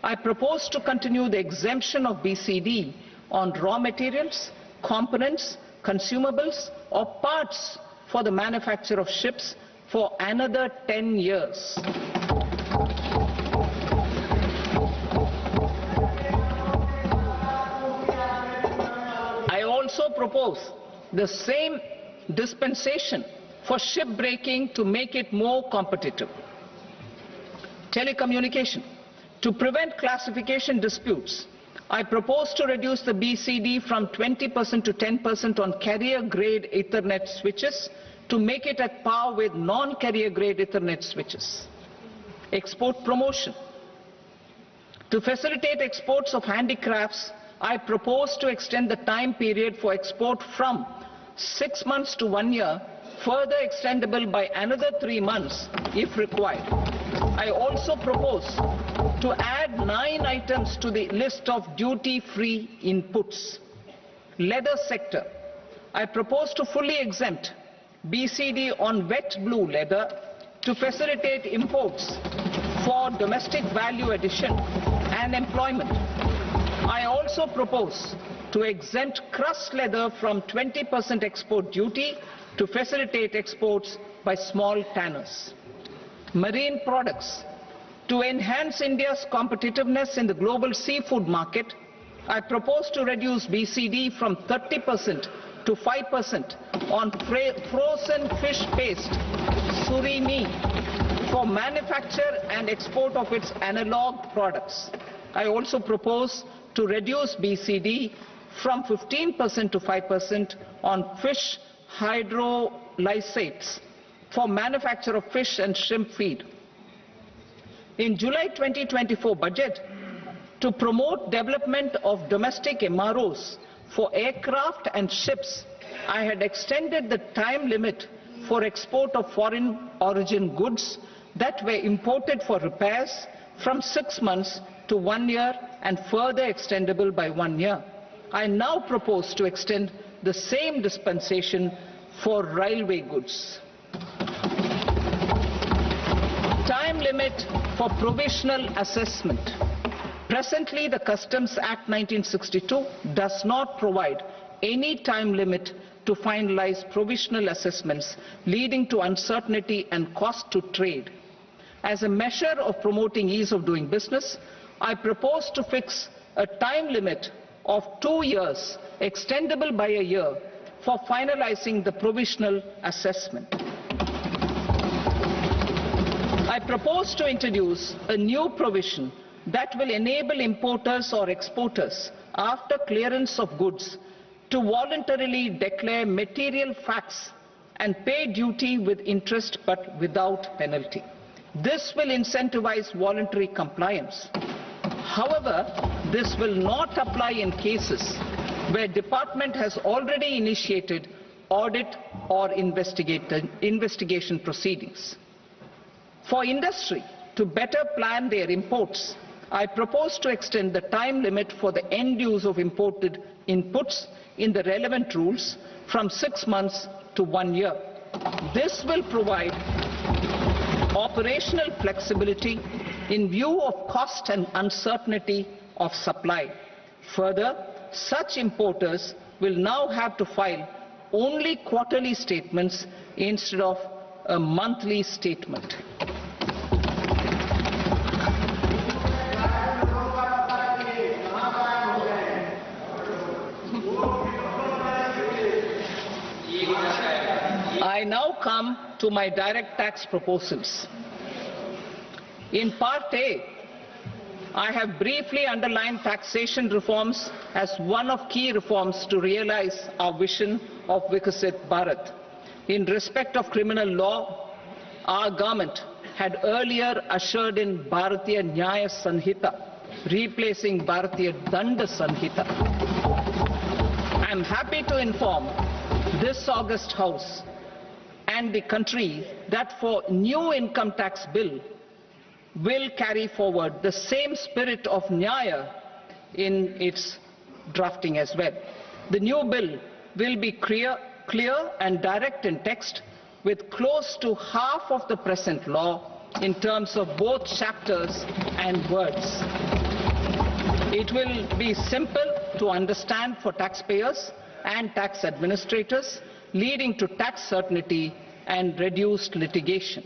I propose to continue the exemption of BCD on raw materials, components, consumables, or parts for the manufacture of ships for another 10 years. I also propose the same dispensation for shipbreaking to make it more competitive. Telecommunication. To prevent classification disputes, I propose to reduce the BCD from 20% to 10% on carrier-grade Ethernet switches to make it at par with non-carrier-grade Ethernet switches. Export promotion. To facilitate exports of handicrafts, I propose to extend the time period for export from 6 months to 1 year, further extendable by another 3 months if required. I also propose to add 9 items to the list of duty-free inputs. Leather sector. I propose to fully exempt BCD on wet blue leather to facilitate imports for domestic value addition and employment. I also propose to exempt crust leather from 20% export duty to facilitate exports by small tanners. Marine products. To enhance India's competitiveness in the global seafood market, I propose to reduce BCD from 30% to 5% on frozen fish paste, surimi, for manufacture and export of its analog products. I also propose to reduce BCD from 15% to 5% on fish hydrolysates for manufacture of fish and shrimp feed. In July 2024 budget, to promote development of domestic MROs for aircraft and ships, I had extended the time limit for export of foreign origin goods that were imported for repairs from 6 months to 1 year and further extendable by 1 year. I now propose to extend the same dispensation for railway goods. Time limit for provisional assessment. Presently, the Customs Act 1962 does not provide any time limit to finalize provisional assessments, leading to uncertainty and cost to trade. As a measure of promoting ease of doing business, I propose to fix a time limit of 2 years, extendable by a year, for finalizing the provisional assessment. I propose to introduce a new provision that will enable importers or exporters, after clearance of goods, to voluntarily declare material facts and pay duty with interest but without penalty. This will incentivize voluntary compliance. However, this will not apply in cases where department has already initiated audit or investigation proceedings. For industry to better plan their imports, I propose to extend the time limit for the end use of imported inputs in the relevant rules from 6 months to 1 year. This will provide operational flexibility in view of cost and uncertainty of supply. Further, such importers will now have to file only quarterly statements instead of a monthly statement. I now come to my direct tax proposals. In Part A, I have briefly underlined taxation reforms as one of key reforms to realize our vision of Vikasit Bharat. In respect of criminal law, our government had earlier ushered in Bharatiya Nyaya Sanhita, replacing Bharatiya Danda Sanhita. I am happy to inform this August House and the country that for new income tax bill, will carry forward the same spirit of Nyaya in its drafting as well. The new bill will be clear and direct in text, with close to half of the present law in terms of both chapters and words. It will be simple to understand for taxpayers and tax administrators, leading to tax certainty and reduced litigation.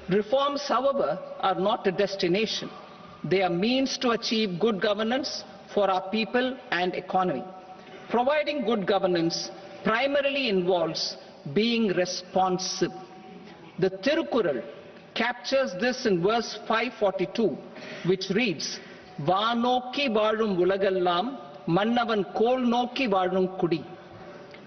Reforms, however, are not a destination. They are means to achieve good governance for our people and economy. Providing good governance primarily involves being responsive. The Tirukural captures this in verse 542, which reads, "Vaanokki vaazhum ulagallam, mannavan kol nokki vaazhum kudi,"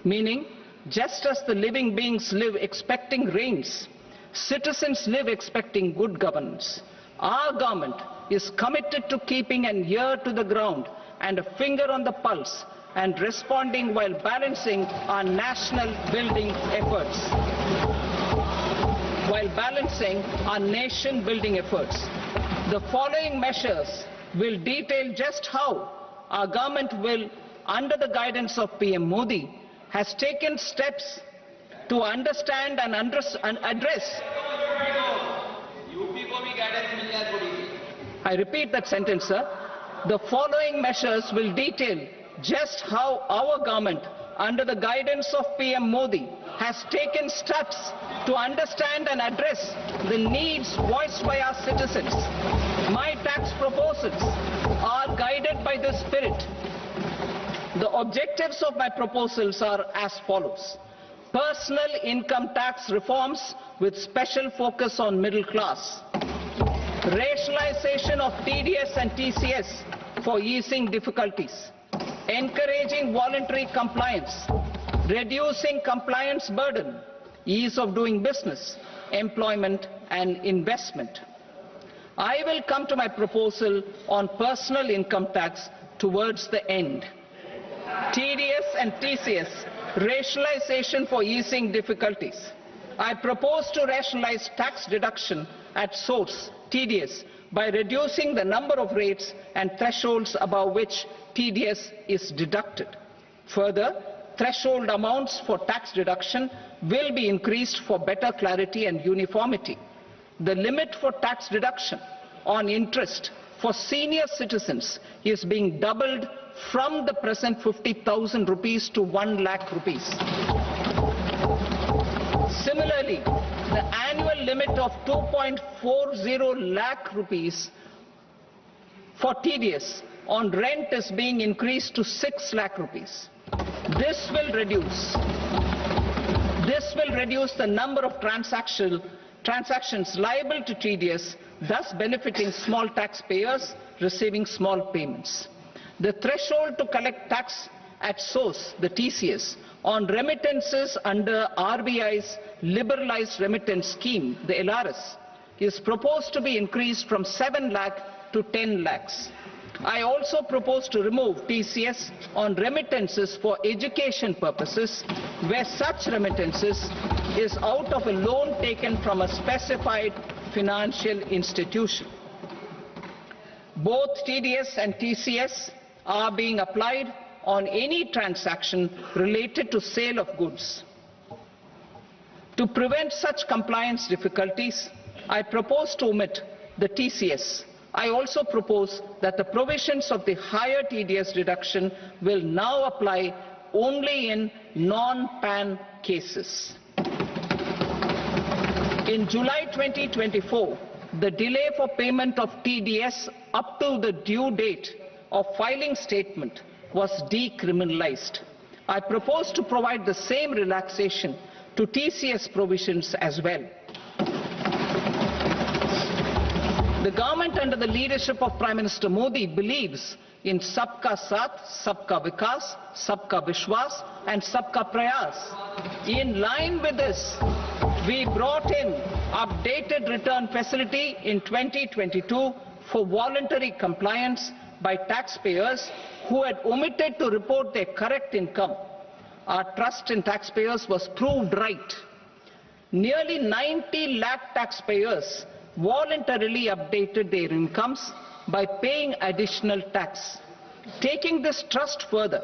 meaning, just as the living beings live expecting rains, citizens live expecting good governance. Our government is committed to keeping an ear to the ground and a finger on the pulse and responding while balancing our national building efforts. The following measures will detail just how our government will, under the guidance of PM Modi, has taken steps to understand and address. I repeat that sentence, sir. The following measures will detail just how our government, under the guidance of PM Modi, has taken steps to understand and address the needs voiced by our citizens. My tax proposals are guided by this spirit. The objectives of my proposals are as follows. Personal income tax reforms with special focus on middle class. Rationalization of TDS and TCS for easing difficulties. Encouraging voluntary compliance. Reducing compliance burden. Ease of doing business, employment and investment. I will come to my proposal on personal income tax towards the end. TDS and TCS, rationalization for easing difficulties. I propose to rationalize tax deduction at source, TDS, by reducing the number of rates and thresholds above which TDS is deducted. Further, threshold amounts for tax deduction will be increased for better clarity and uniformity. The limit for tax deduction on interest for senior citizens is being doubled from the present 50,000 rupees to 1 lakh rupees. Similarly, the annual limit of 2.40 lakh rupees for TDS on rent is being increased to 6 lakh rupees. This will reduce the number of transactions liable to TDS, thus benefiting small taxpayers receiving small payments. The threshold to collect tax at source, the TCS, on remittances under RBI's liberalized remittance scheme, the LRS, is proposed to be increased from 7 lakh to 10 lakhs. I also propose to remove TCS on remittances for education purposes, where such remittances is out of a loan taken from a specified financial institution. Both TDS and TCS are being applied on any transaction related to sale of goods. To prevent such compliance difficulties, I propose to omit the TCS. I also propose that the provisions of the higher TDS deduction will now apply only in non-PAN cases. In July 2024, the delay for payment of TDS up to the due date of filing statement was decriminalized. I propose to provide the same relaxation to TCS provisions as well. The government under the leadership of Prime Minister Modi believes in Sabka Saath, Sabka Vikas, Sabka Vishwas and Sabka Prayas. In line with this, we brought in updated return facility in 2022 for voluntary compliance by taxpayers who had omitted to report their correct income. Our trust in taxpayers was proved right. Nearly 90 lakh taxpayers voluntarily updated their incomes by paying additional tax. Taking this trust further,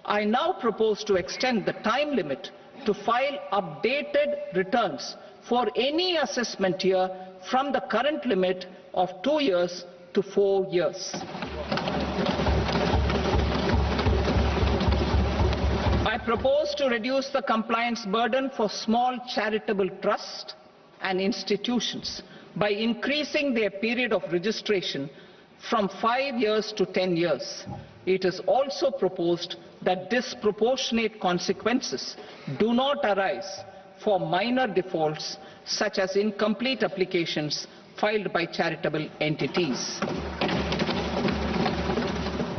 I now propose to extend the time limit to file updated returns for any assessment year from the current limit of 2 years to 4 years. I propose to reduce the compliance burden for small charitable trusts and institutions by increasing their period of registration from 5 years to 10 years. It is also proposed that disproportionate consequences do not arise for minor defaults such as incomplete applications filed by charitable entities.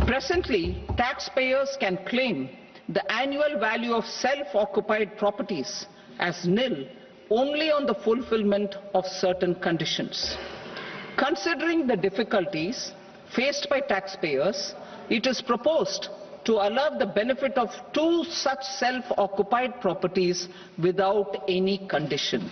Presently, taxpayers can claim the annual value of self-occupied properties as nil only on the fulfillment of certain conditions. Considering the difficulties faced by taxpayers, it is proposed to allow the benefit of 2 such self-occupied properties without any condition.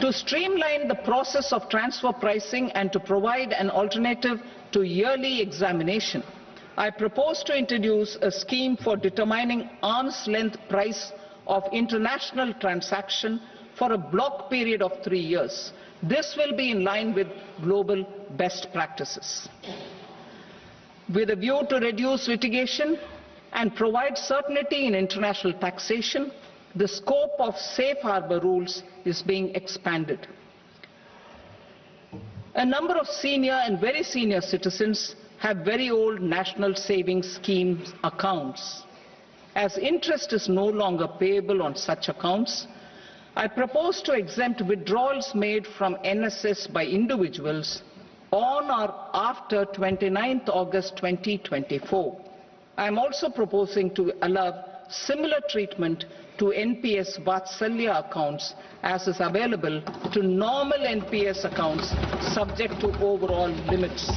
To streamline the process of transfer pricing and to provide an alternative to yearly examination, I propose to introduce a scheme for determining arm's length price of international transaction for a block period of 3 years. This will be in line with global best practices. With a view to reduce litigation and provide certainty in international taxation, the scope of safe harbor rules is being expanded. A number of senior and very senior citizens have very old national savings scheme accounts. As interest is no longer payable on such accounts, I propose to exempt withdrawals made from NSS by individuals on or after 29th August 2024. I am also proposing to allow similar treatment to NPS Vatsalya accounts as is available to normal NPS accounts subject to overall limits.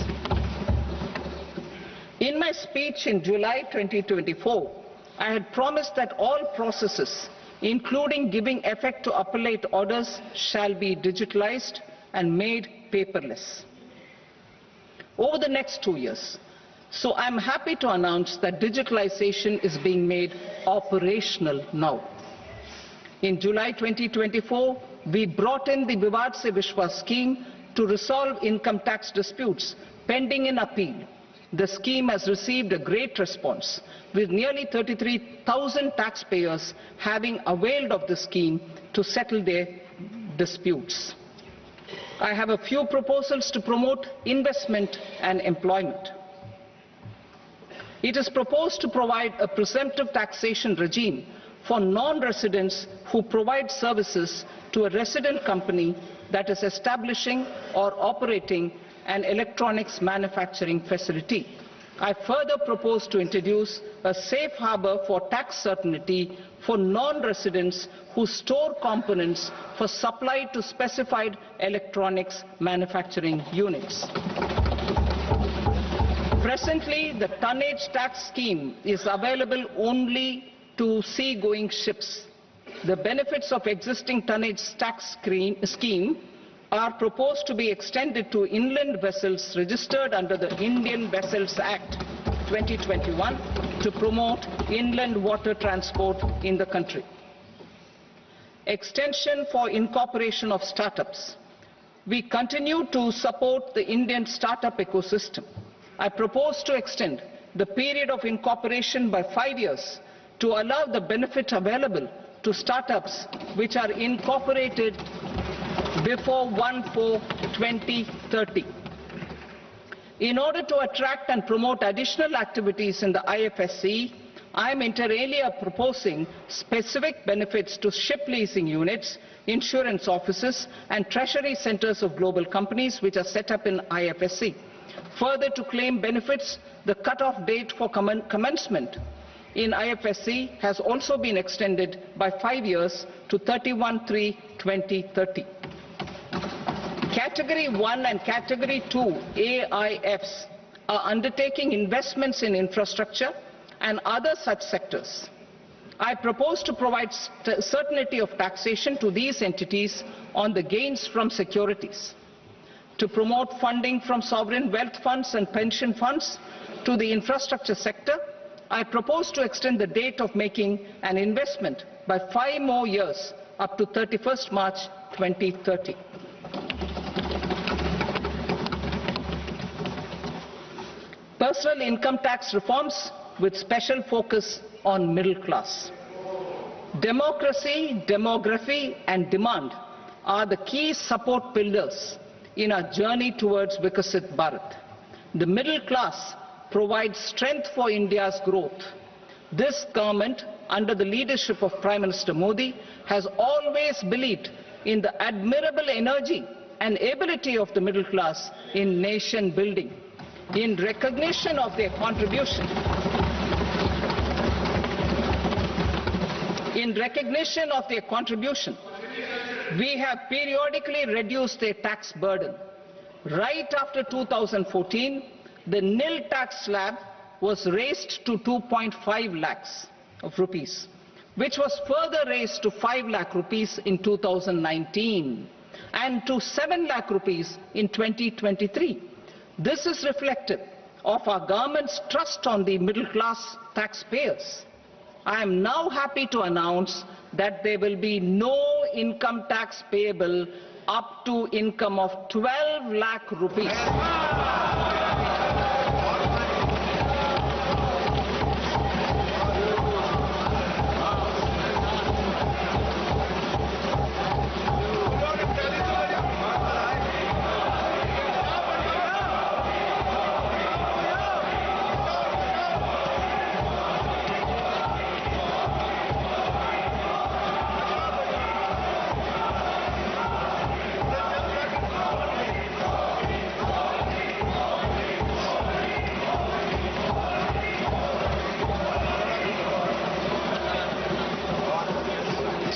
In my speech in July 2024, I had promised that all processes, including giving effect to appellate orders, shall be digitalized and made paperless over the next 2 years. So I am happy to announce that digitalization is being made operational now. In July 2024, we brought in the Vivad Se Vishwas scheme to resolve income tax disputes pending in appeal. The scheme has received a great response, with nearly 33,000 taxpayers having availed of the scheme to settle their disputes. I have a few proposals to promote investment and employment. It is proposed to provide a presumptive taxation regime for non-residents who provide services to a resident company that is establishing or operating an electronics manufacturing facility. I further propose to introduce a safe harbor for tax certainty for non-residents who store components for supply to specified electronics manufacturing units. Presently, the tonnage tax scheme is available only to sea-going ships. The benefits of existing tonnage tax scheme are proposed to be extended to inland vessels registered under the Indian Vessels Act 2021 to promote inland water transport in the country. Extension for incorporation of startups. We continue to support the Indian startup ecosystem. I propose to extend the period of incorporation by 5 years to allow the benefit available to startups which are incorporated before 1/4/2030. In order to attract and promote additional activities in the IFSC, I am inter alia proposing specific benefits to ship leasing units, insurance offices and treasury centers of global companies which are set up in IFSC. Further, to claim benefits, the cut-off date for commencement in IFSC has also been extended by 5 years to 31/3/2030. Category 1 and Category 2 AIFs are undertaking investments in infrastructure and other such sectors. I propose to provide certainty of taxation to these entities on the gains from securities, to promote funding from sovereign wealth funds and pension funds to the infrastructure sector. I propose to extend the date of making an investment by 5 more years up to 31st March 2030. Personal income tax reforms with special focus on middle class. Democracy, demography and demand are the key support pillars in our journey towards Vikasit Bharat. The middle class provides strength for India's growth. This government, under the leadership of Prime Minister Modi, has always believed in the admirable energy and ability of the middle class in nation building. In recognition of their contribution, we have periodically reduced their tax burden. Right after 2014, the nil tax slab was raised to 2.5 lakhs of rupees, which was further raised to 5 lakh rupees in 2019 and to 7 lakh rupees in 2023. This is reflective of our government's trust on the middle class taxpayers. I am now happy to announce that there will be no income tax payable up to income of 12 lakh rupees.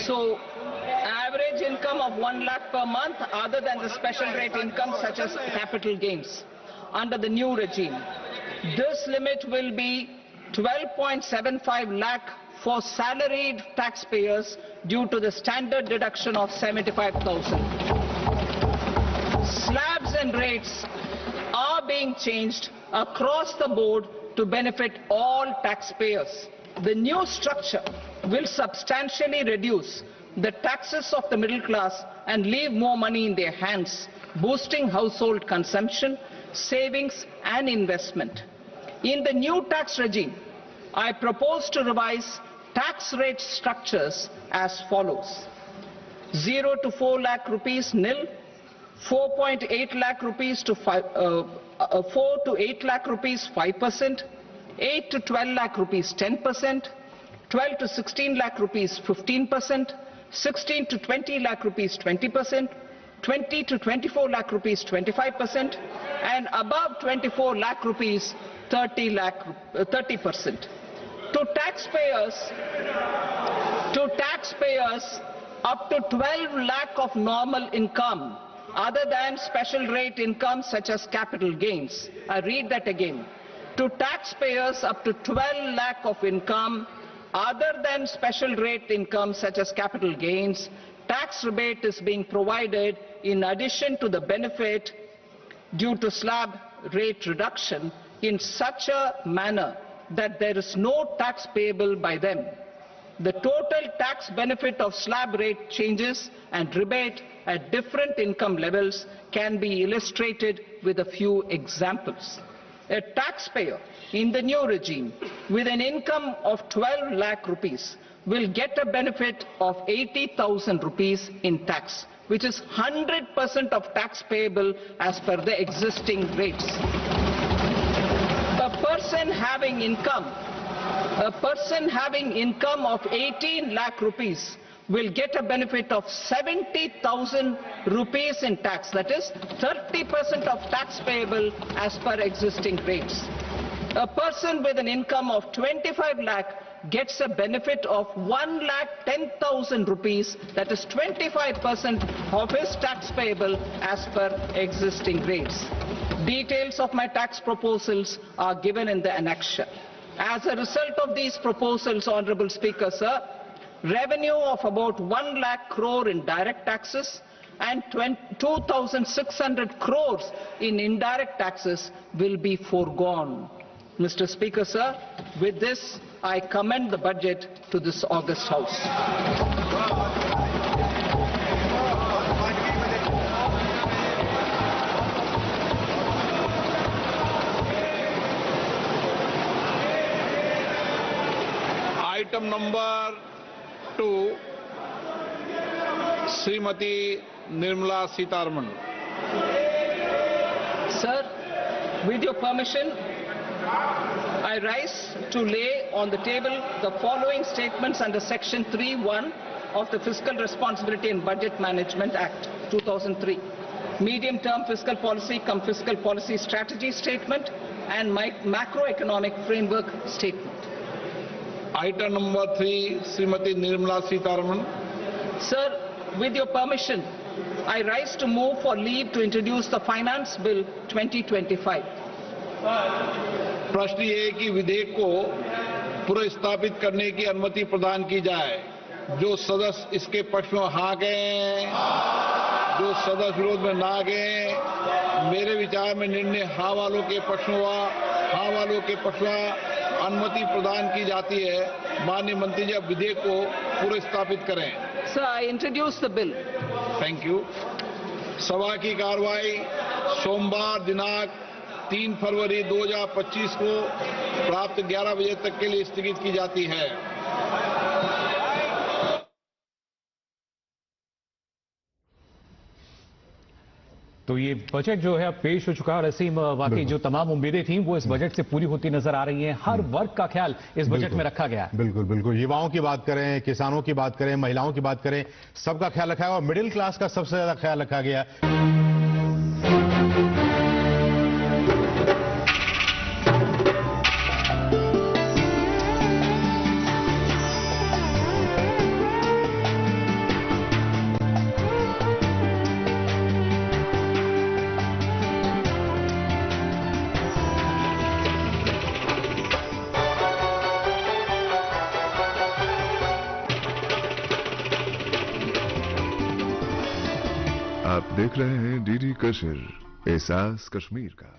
So, average income of 1 lakh per month other than the special rate income such as capital gains under the new regime. This limit will be 12.75 lakh for salaried taxpayers due to the standard deduction of 75,000. Slabs and rates are being changed across the board to benefit all taxpayers. The new structure will substantially reduce the taxes of the middle class and leave more money in their hands, boosting household consumption, savings and investment. In the new tax regime, I propose to revise tax rate structures as follows: 0 to 4 lakh rupees nil, 4.8 lakh rupees to 4 to 8 lakh rupees 5%, 8 to 12 lakh rupees 10%, 12 to 16 lakh rupees 15%, 16 to 20 lakh rupees 20%, 20 to 24 lakh rupees 25%, and above 24 lakh rupees 30%. To taxpayers up to 12 lakh of normal income other than special rate income such as capital gains. I read that again. To taxpayers up to 12 lakh of income other than special rate income such as capital gains, tax rebate is being provided in addition to the benefit due to slab rate reduction in such a manner that there is no tax payable by them. The total tax benefit of slab rate changes and rebate at different income levels can be illustrated with a few examples. A taxpayer in the new regime with an income of 12 lakh rupees will get a benefit of 80,000 rupees in tax, which is 100% of tax payable as per the existing rates. A person having income of 18 lakh rupees will get a benefit of 70,000 rupees in tax, that is 30% of tax payable as per existing rates. A person with an income of 25 lakh gets a benefit of 1,10,000 rupees, that is 25% of his tax payable as per existing rates. Details of my tax proposals are given in the annexure. As a result of these proposals, Honorable Speaker, sir, revenue of about 1 lakh crore in direct taxes and 2,600 crores in indirect taxes will be foregone. Mr. Speaker, sir, with this, I commend the budget to this august House. Item number 2, Srimati Nirmala Sitharaman. Sir, with your permission, I rise to lay on the table the following statements under Section 3(1) of the Fiscal Responsibility and Budget Management Act 2003. Medium-term fiscal policy cum fiscal policy strategy statement and macroeconomic framework statement. Item number 3, Srimati Nirmala Sitharaman. Sir, with your permission, I rise to move for leave to introduce the Finance Bill 2025. प्रश्न ये है कि विधेयक को पुनर्स्थापित करने की अनुमति प्रदान की जाए। जो सदस्य इसके पक्ष में हाँ गए, जो सदस्य विरोध में ना गए, मेरे विचार में निर्णय हाँ वालों के पक्ष में हुआ, हाँ वालों के पक्ष में अनुमति प्रदान की जाती है। माननीय मंत्री जी, अब विधेयक को पुनर्स्थापित करें। Sir, I introduce the bill. Thank you. सभा की कार्रवाई सोमवार दिनांक 3 फरवरी 2025 को प्राप्त 11 बजे तक के लिए स्थगित की जाती है। तो ये बजट जो है अब पेश हो चुका है और ऐसे ही वाकई जो तमाम उम्मीदें थी वो इस बजट से पूरी होती नजर आ रही हैं। हर वर्ग का ख्याल इस बजट में रखा गया है। बिल्कुल बिल्कुल, युवाओं की बात करें, किसानों की बात करें, महिलाओं की बात करें, सबका ख्याल रखा है और मिडिल क्लास का सबसे ज्यादा ख्याल रखा गया। आप देख रहे हैं डीडी कशिर, एहसास कश्मीर का।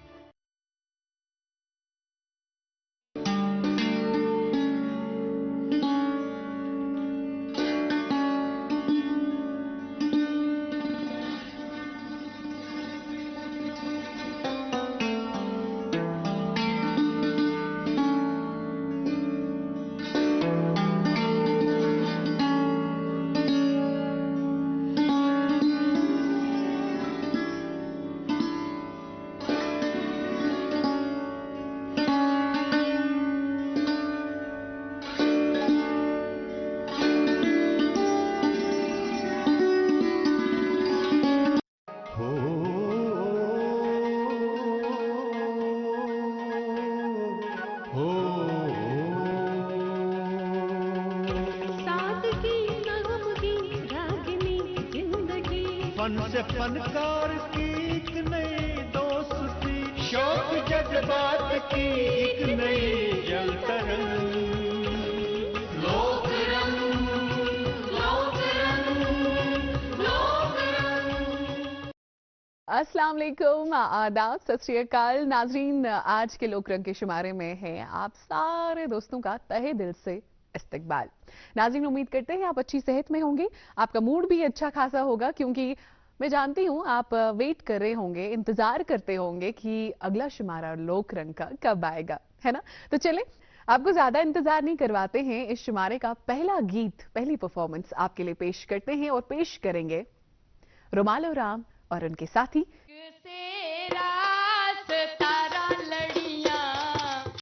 फन से फनकार की एक नई दोस्ती, शौक जज्बात की एक नई जलतरंग, लोक रंग, लोक रंग, लोक रंग। अस्सलाम वालेकुम, आदाब, सत श्री अकाल नाजरीन। आज के लोक रंग के शुमारे में है आप सारे दोस्तों का तहे दिल से इस्तकबाल। नाज़रीन, उम्मीद करते हैं आप अच्छी सेहत में होंगे, आपका मूड भी अच्छा खासा होगा, क्योंकि मैं जानती हूं आप वेट कर रहे होंगे, इंतजार करते होंगे कि अगला शुमारा लोक रंग का कब आएगा, है ना। तो चलें, आपको ज्यादा इंतजार नहीं करवाते हैं। इस शुमारे का पहला गीत, पहली परफॉर्मेंस आपके लिए पेश करते हैं और पेश करेंगे रुमालो राम और उनके साथी।